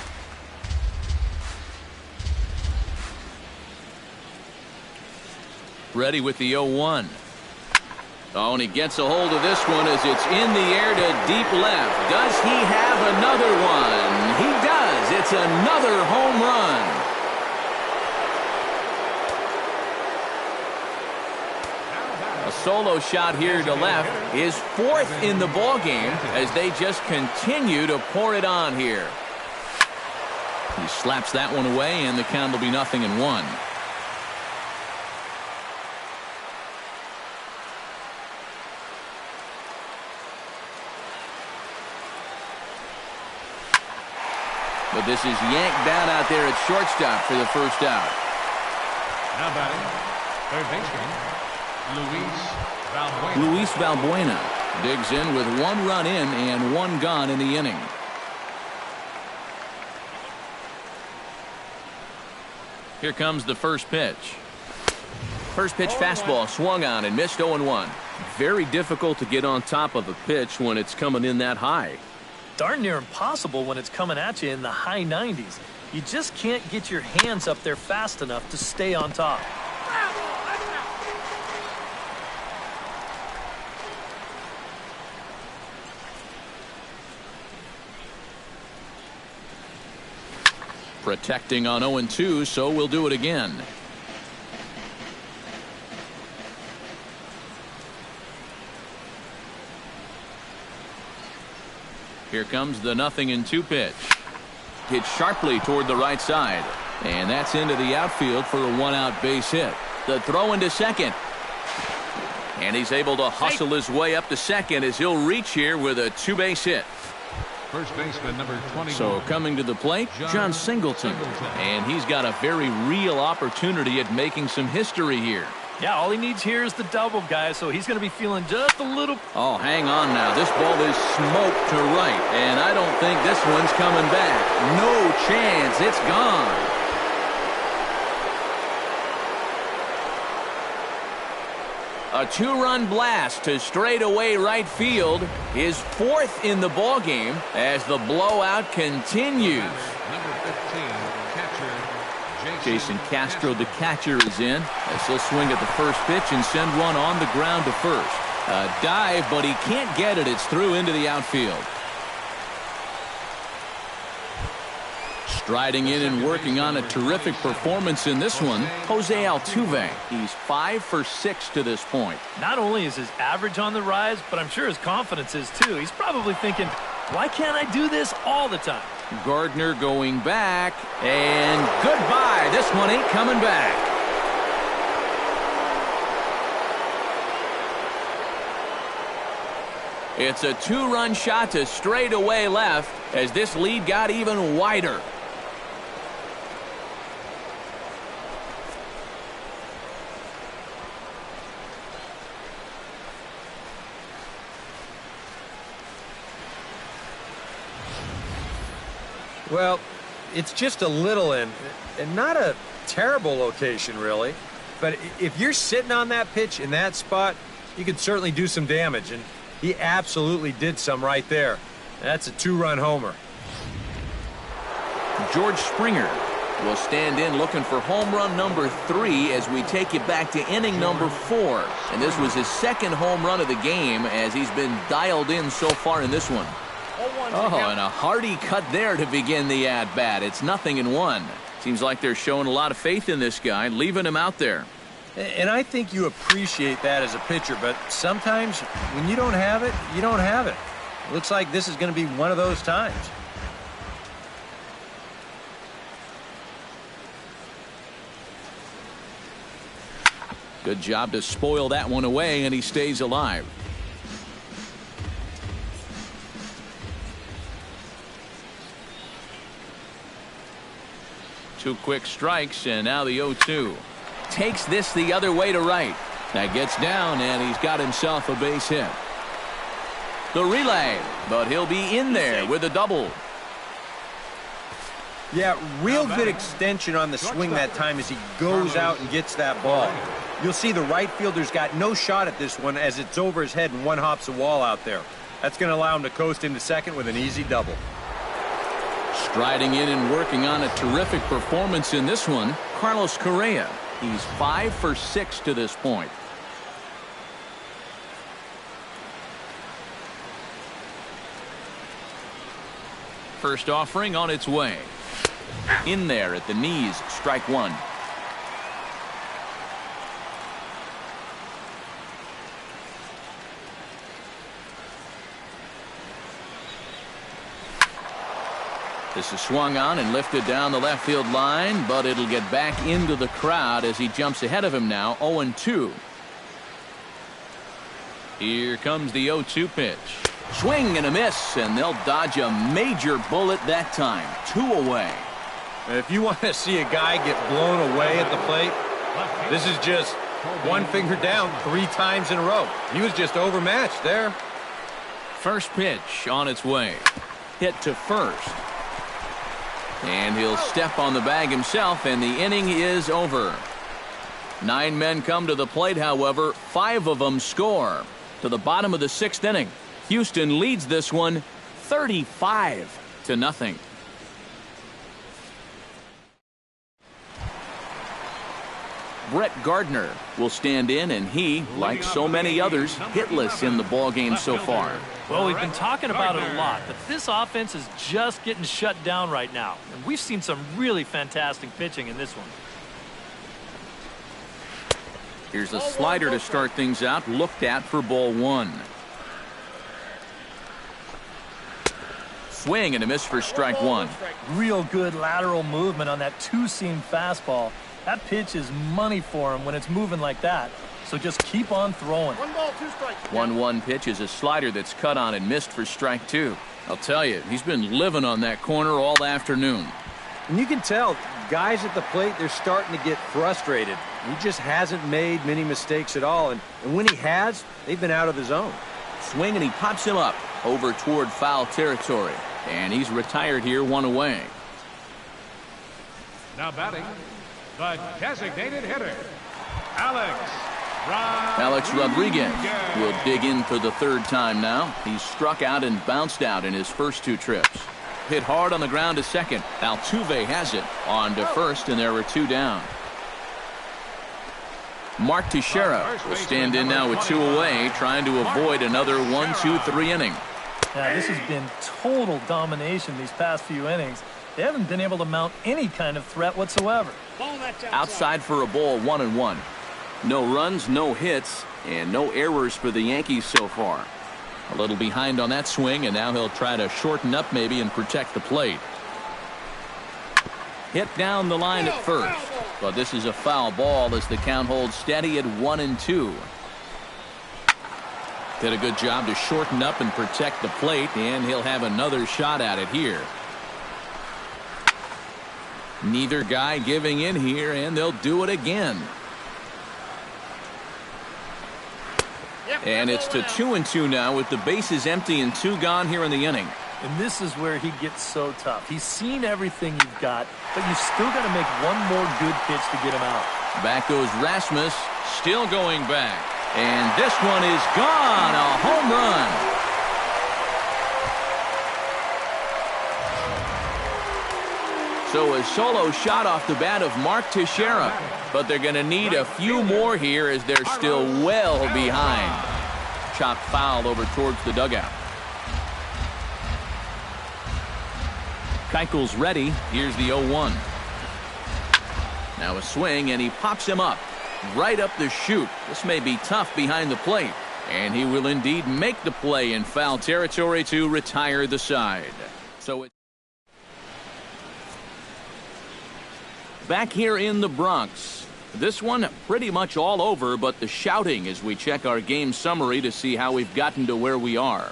Ready with the 0-1. Oh, and he gets a hold of this one as it's in the air to deep left. Does he have another one? He does. It's another home run. A solo shot here to left, his 4th in the ball game as they just continue to pour it on here. He slaps that one away, and the count will be 0-1. But this is yanked down out there at shortstop for the first out.
Now batting, third baseman,
Luis Valbuena digs in with 1 run in and 1 gone in the inning. Here comes the first pitch. First pitch fastball swung on and missed 0-1. Very difficult to get on top of a pitch when it's coming in that high.
Darn near impossible when it's coming at you in the high 90s. You just can't get your hands up there fast enough to stay on top.
Protecting on 0-2, so we'll do it again. Here comes the 0-2 pitch. Hit sharply toward the right side. And that's into the outfield for a 1-out base hit. The throw into second. And he's able to hustle his way up to second as he'll reach here with a 2-base hit.
first baseman number 21.
So coming to the plate, John Singleton. And he's got a very real opportunity at making some history here.
Yeah, all he needs here is the double, guys, so he's going to be feeling just a little...
Oh, hang on now. This ball is smoked to right, and I don't think this one's coming back. No chance. It's gone. A 2-run blast to straightaway right field. His 4th in the ball game as the blowout continues.
Number 15, catcher
Jason Castro, the catcher, is in as he'll swing at the first pitch and send one on the ground to first. A dive, but he can't get it. It's through into the outfield. Striding in and working on a terrific performance in this one, Jose Altuve. He's 5 for 6 to this point.
Not only is his average on the rise, but I'm sure his confidence is too. He's probably thinking, why can't I do this all the time?
Gardner going back, and goodbye. This one ain't coming back. It's a two-run shot to straightaway left as this lead got even wider.
Well, it's just a little and not a terrible location, really. But if you're sitting on that pitch in that spot, you could certainly do some damage, and he absolutely did some right there. That's a two-run homer.
George Springer will stand in looking for home run number 3 as we take you back to inning number 4. And this was his second home run of the game as he's been dialed in so far in this one. Oh, and a hearty cut there to begin the at-bat. It's 0-1. Seems like they're showing a lot of faith in this guy, leaving him out there.
And I think you appreciate that as a pitcher, but sometimes when you don't have it, you don't have it. Looks like this is going to be one of those times.
Good job to spoil that one away, and he stays alive. Two quick strikes, and now the 0-2. Takes this the other way to right. That gets down, and he's got himself a base hit. The relay, but he'll be in there with a double.
Yeah, real good extension on the swing that time as he goes out and gets that ball. You'll see the right fielder's got no shot at this one as it's over his head and one hops a wall out there. That's going to allow him to coast into second with an easy double.
Striding in and working on a terrific performance in this one, Carlos Correa. He's 5 for 6 to this point. First offering on its way. In there at the knees, strike one. This is swung on and lifted down the left field line, but it'll get back into the crowd as he jumps ahead of him now, 0-2. Here comes the 0-2 pitch. Swing and a miss, and they'll dodge a major bullet that time. 2 away.
If you want to see a guy get blown away at the plate, this is just one finger down 3 times in a row. He was just overmatched there.
First pitch on its way. Hit to first. And he'll step on the bag himself, and the inning is over. 9 men come to the plate, however. 5 of them score. To the bottom of the 6th inning. Houston leads this one 35-0. Brett Gardner will stand in, and he, like so many others, hitless in the ballgame so far.
Well, we've been talking about it a lot, but this offense is just getting shut down right now. And we've seen some really fantastic pitching in this one.
Here's a slider to start things out, looked at for ball 1. Swing and a miss for strike 1.
Real good lateral movement on that two-seam fastball. That pitch is money for him when it's moving like that. So just keep on throwing.
1 ball, 2 strikes.
1-1 pitch is a slider that's cut on and missed for strike 2. I'll tell you, he's been living on that corner all afternoon.
And you can tell guys at the plate, they're starting to get frustrated. He just hasn't made many mistakes at all. And when he has, they've been out of his zone.
Swing, and he pops him up over toward foul territory. And he's retired here, 1 away.
Now batting, the designated hitter,
Alex Rodriguez will dig in for the 3rd time now. He's struck out and bounced out in his first 2 trips. Hit hard on the ground to second. Altuve has it on to first, and there were 2 down. Mark Teixeira will stand in now with 2 away, trying to avoid another 1-2-3 inning.
Now, this has been total domination these past few innings. They haven't been able to mount any kind of threat whatsoever.
Outside for a ball, 1-1. No runs, no hits, and no errors for the Yankees so far. A little behind on that swing, and now he'll try to shorten up maybe and protect the plate. Hit down the line at first, but this is a foul ball as the count holds steady at 1-2. Did a good job to shorten up and protect the plate, and he'll have another shot at it here. Neither guy giving in here, and they'll do it again. And it's to 2-2 now with the bases empty and 2 gone here in the inning.
And this is where he gets so tough. He's seen everything you've got, but you've still got to make one more good pitch to get him out.
Back goes Rasmus, still going back. And this one is gone, a home run. So a solo shot off the bat of Mark Teixeira. But they're going to need a few more here as they're still well behind. Chopped foul over towards the dugout. Keuchel's ready. Here's the 0-1. Now a swing, and he pops him up. Right up the chute. This may be tough behind the plate. And he will indeed make the play in foul territory to retire the side. So it's back here in the Bronx. This one pretty much all over, but the shouting as we check our game summary to see how we've gotten to where we are.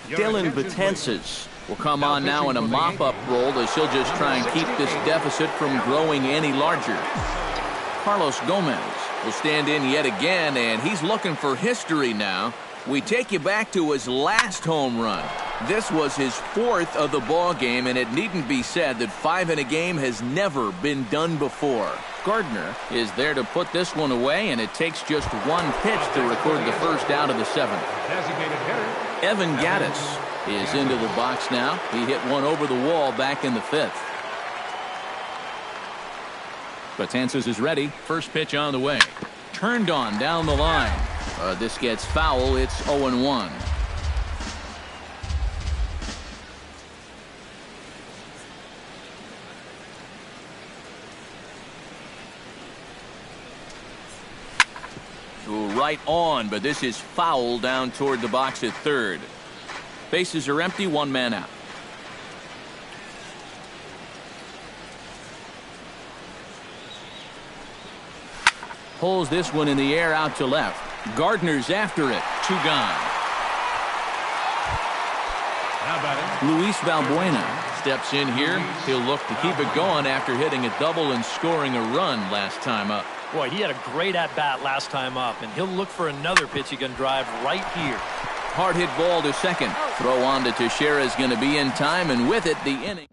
Dylan Betances will come on now in a mop-up role as he'll just try and keep this deficit from growing any larger. Carlos Gomez will stand in yet again, and he's looking for history now. We take you back to his last home run. This was his 4th of the ball game, and it needn't be said that 5 in a game has never been done before. Gardner is there to put this one away, and it takes just 1 pitch to record the first out of the 7th.
Designated hitter.
Evan Gattis is into the box now. He hit one over the wall back in the 5th. Betances is ready. First pitch on the way. Turned on down the line. This gets foul. It's 0-1. Right on, but this is foul down toward the box at third. Bases are empty, 1 man out. Pulls this one in the air out to left. Gardner's after it. 2 gone. Luis Valbuena steps in here. He'll look to keep it going after hitting a double and scoring a run last time up.
Boy, he had a great at-bat last time up, and he'll look for another pitch he can drive right here.
Hard hit ball to second. Throw on to Teixeira is going to be in time, and with it, the inning.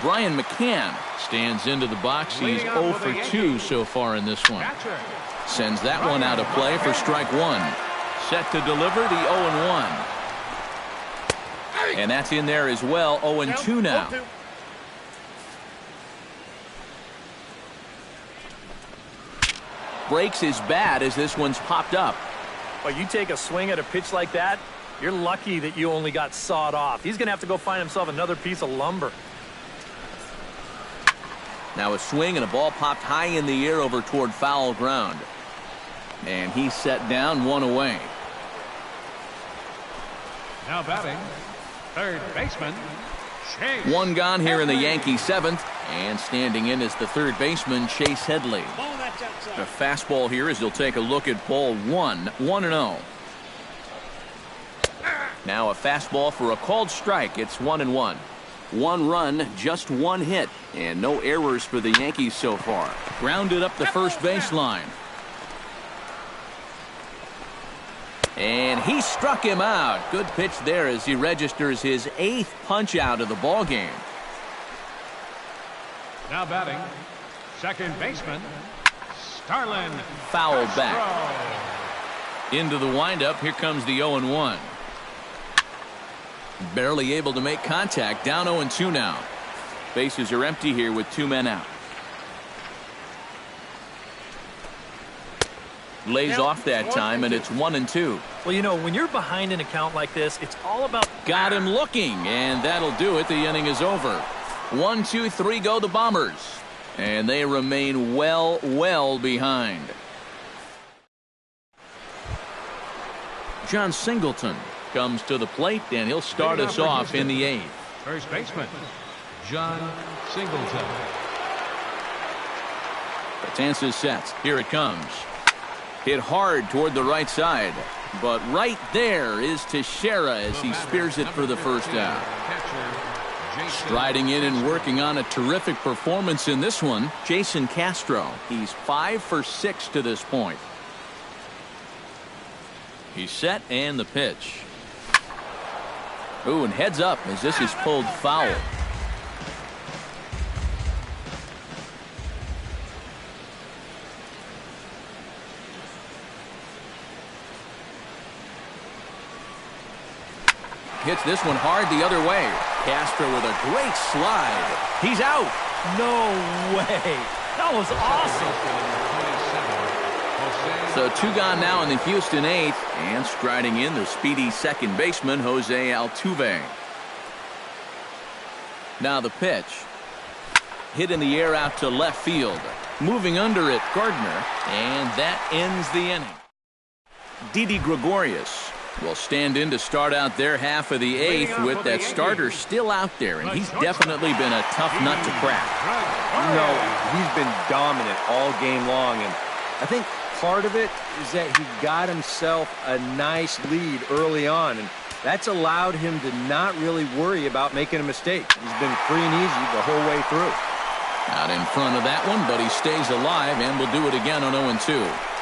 Brian McCann stands into the box. He's 0 for 2 so far in this one. Sends that one out of play for strike 1. Set to deliver the 0-1. And that's in there as well. 0-2 now. Breaks his bat as this one's popped up.
Well, you take a swing at a pitch like that, you're lucky that you only got sawed off. He's going to have to go find himself another piece of lumber.
Now a swing and a ball popped high in the air over toward foul ground. And he's set down, 1 away.
Now batting, third baseman, Chase.
1 gone here in the Yankee 7th. And standing in is the third baseman, Chase Headley. The fastball here as he'll take a look at ball 1, 1-0. Now a fastball for a called strike. It's 1-1. 1 run, just 1 hit, and no errors for the Yankees so far. Grounded up the first baseline. And he struck him out. Good pitch there as he registers his 8th punch out of the ball game.
Now batting, second baseman, Starlin.
Foul back. Into the windup. Here comes the 0-1. Barely able to make contact. Down 0-2 now. Bases are empty here with 2 men out. Lays off that time, and it's 1-2.
Well, you know, when you're behind an account like this, it's all about...
Got him looking, and that'll do it. The inning is over. 1, 2, 3 go the Bombers. And they remain well behind. John Singleton comes to the plate, and he'll start us off in the 8th.
First baseman, John Singleton.
Betances sets. Here it comes. Hit hard toward the right side. But right there is Teixeira as he spears it for the first out. Striding in and working on a terrific performance in this one, Jason Castro. He's 5 for 6 to this point. He's set and the pitch. Ooh, and heads up as this is pulled foul. Hits this one hard the other way. Castro with a great slide. He's out.
No way. That was awesome.
So 2 gone now in the Houston 8th. And striding in the speedy second baseman, Jose Altuve. Now the pitch. Hit in the air out to left field. Moving under it, Gardner. And that ends the inning. Didi Gregorius will stand in to start out their half of the 8th with that starter still out there, and he's definitely been a tough nut to crack.
You know, he's been dominant all game long, and I think part of it is that he got himself a nice lead early on, and that's allowed him to not really worry about making a mistake. He's been free and easy the whole way through.
Out in front of that one, but he stays alive and will do it again on 0-2.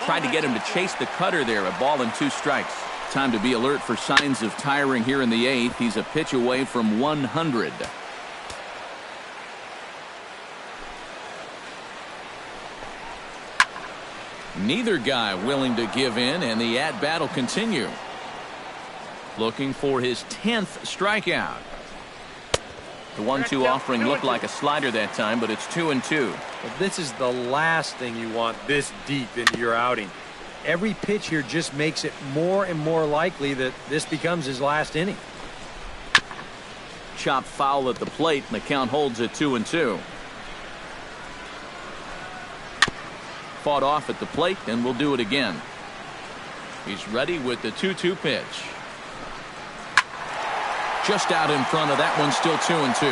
Tried to get him to chase the cutter there, a ball and 2 strikes. Time to be alert for signs of tiring here in the 8th. He's a pitch away from 100. Neither guy willing to give in, and the at-bat will continue. Looking for his 10th strikeout. The 1-2 offering looked like a slider that time, but it's 2-2.
But this is the last thing you want this deep into your outing. Every pitch here just makes it more and more likely that this becomes his last inning.
Chop foul at the plate, and the count holds at 2-2. Fought off at the plate, and we'll do it again. He's ready with the 2-2 pitch. Just out in front of that one, still 2-2.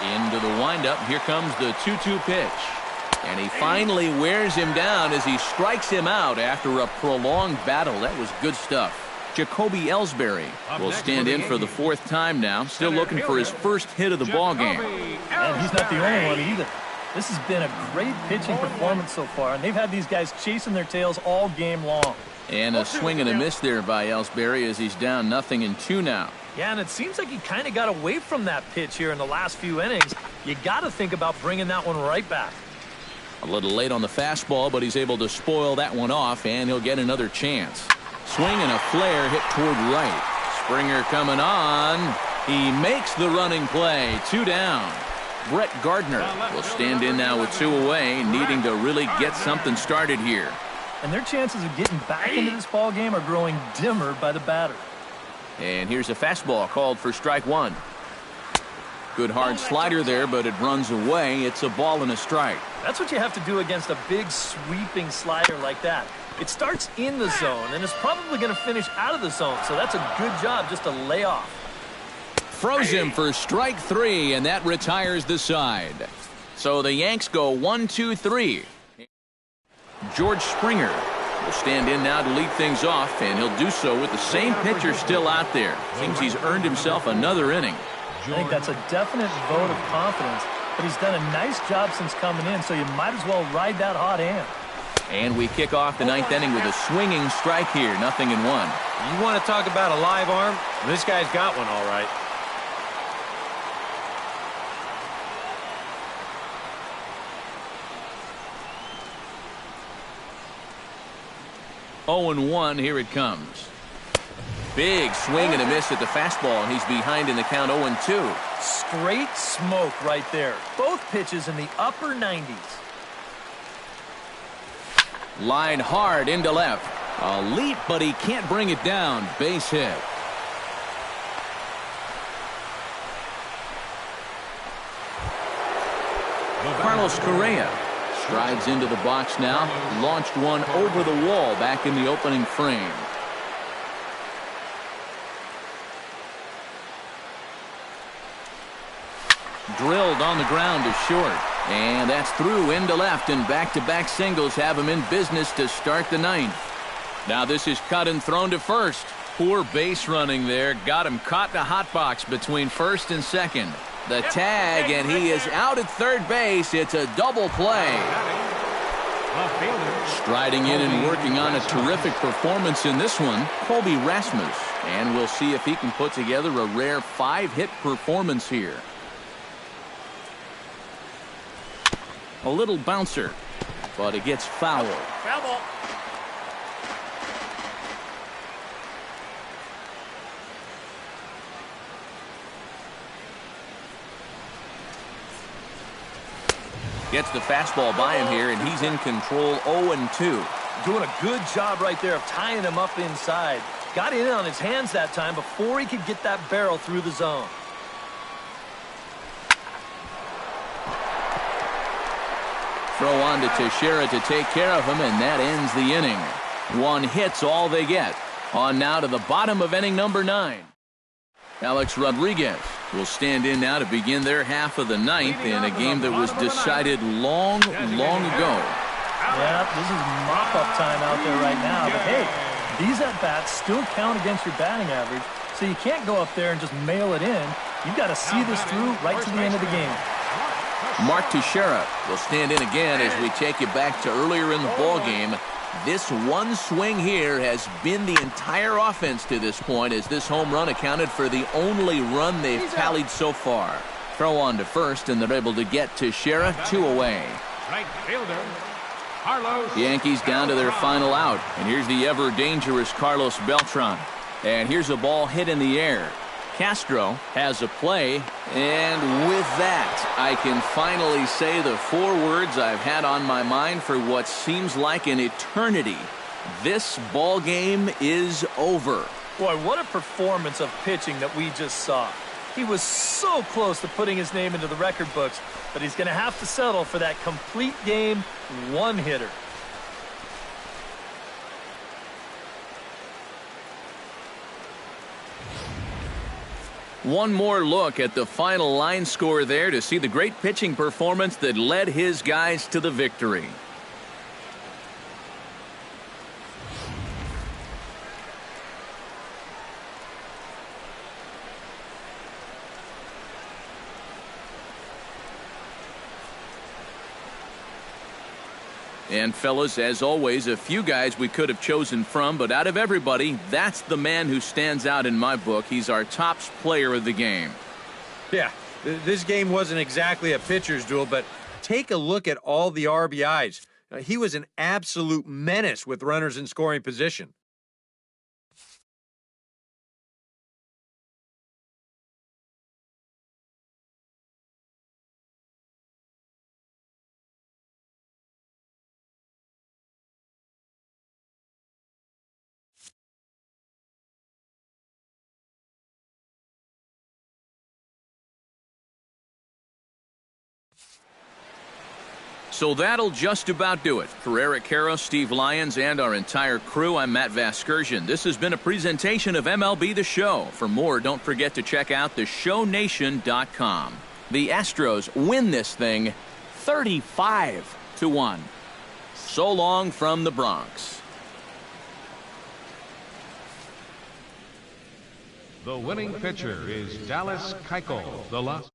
Into the windup, here comes the 2-2 pitch. And he finally wears him down as he strikes him out after a prolonged battle. That was good stuff. Jacoby Ellsbury will stand in for the 4th time now, still looking for his first hit of the ball game.
And he's not the only one either. This has been a great pitching performance so far, and they've had these guys chasing their tails all game long.
And a swing and a miss there by Ellsbury as he's down 0-2 now.
Yeah, and it seems like he kind of got away from that pitch here in the last few innings. You got to think about bringing that one right back.
A little late on the fastball, but he's able to spoil that one off, and he'll get another chance. Swing and a flare hit toward right. Springer coming on. He makes the running play. 2 down. Brett Gardner will stand in now with 2 away, needing to really get something started here.
And their chances of getting back into this ball game are growing dimmer by the batter.
And here's a fastball called for strike 1. Good hard slider there, but it runs away. It's a ball and a strike.
That's what you have to do against a big sweeping slider like that. It starts in the zone, and it's probably going to finish out of the zone, so that's a good job just to lay off.
Throws him for strike 3, and that retires the side. So the Yanks go 1-2-3. George Springer will stand in now to lead things off, and he'll do so with the same pitcher still out there. Seems he's earned himself another inning.
I think that's a definite vote of confidence, but he's done a nice job since coming in, so you might as well ride that hot hand.
And we kick off the 9th inning with a swinging strike here, 0-1.
You want to talk about a live arm? This guy's got one all right.
(0-1), here it comes. Big swing and a miss at the fastball, and he's behind in the count 0-2.
Straight smoke right there. Both pitches in the upper 90s.
Line hard into left. A leap, but he can't bring it down. Base hit. Carlos Correa strides into the box now. Launched one over the wall back in the opening frame. Drilled on the ground to short. And that's through into left, and back-to-back singles have him in business to start the ninth. Now this is cut and thrown to first. Poor base running there. Got him caught in a hot box between first and second. The tag, and he is out at third base. It's a double play. Striding in and working on a terrific performance in this one, Colby Rasmus. And we'll see if he can put together a rare 5-hit performance here. A little bouncer, but it gets fouled.
Foul.
Gets the fastball by him here, and he's in control 0-2.
Doing a good job right there of tying him up inside. Got in on his hands that time before he could get that barrel through the zone.
Throw on to Teixeira to take care of him, and that ends the inning. 1 hit's all they get. On now to the bottom of inning number 9. Alex Rodriguez will stand in now to begin their half of the ninth in a game that was decided long ago.
Yeah, this is mop-up time out there right now. But hey, these at-bats still count against your batting average, so you can't go up there and just mail it in. You've got to see this through right to the end of the game.
Mark Teixeira will stand in again as we take you back to earlier in the ball game. This one swing here has been the entire offense to this point, as this home run accounted for the only run they've tallied so far. Throw on to first, and they're able to get Teixeira 2 away.
Right fielder, Carlos.
Yankees down to their final out, and here's the ever-dangerous Carlos Beltran. And here's a ball hit in the air. Castro has a play, and with that, I can finally say the 4 words I've had on my mind for what seems like an eternity. This ball game is over.
Boy, what a performance of pitching that we just saw. He was so close to putting his name into the record books, but he's going to have to settle for that complete game 1-hitter.
One more look at the final line score there to see the great pitching performance that led his guys to the victory. And fellas, as always, a few guys we could have chosen from, but out of everybody, that's the man who stands out in my book. He's our top player of the game.
Yeah, this game wasn't exactly a pitcher's duel, but take a look at all the RBIs. He was an absolute menace with runners in scoring position.
So that'll just about do it. For Eric Harrow, Steve Lyons, and our entire crew, I'm Matt Vasgersian. This has been a presentation of MLB The Show. For more, don't forget to check out theshownation.com. The Astros win this thing 35-1. So long from the Bronx.
The winning pitcher is Dallas Keuchel, the Los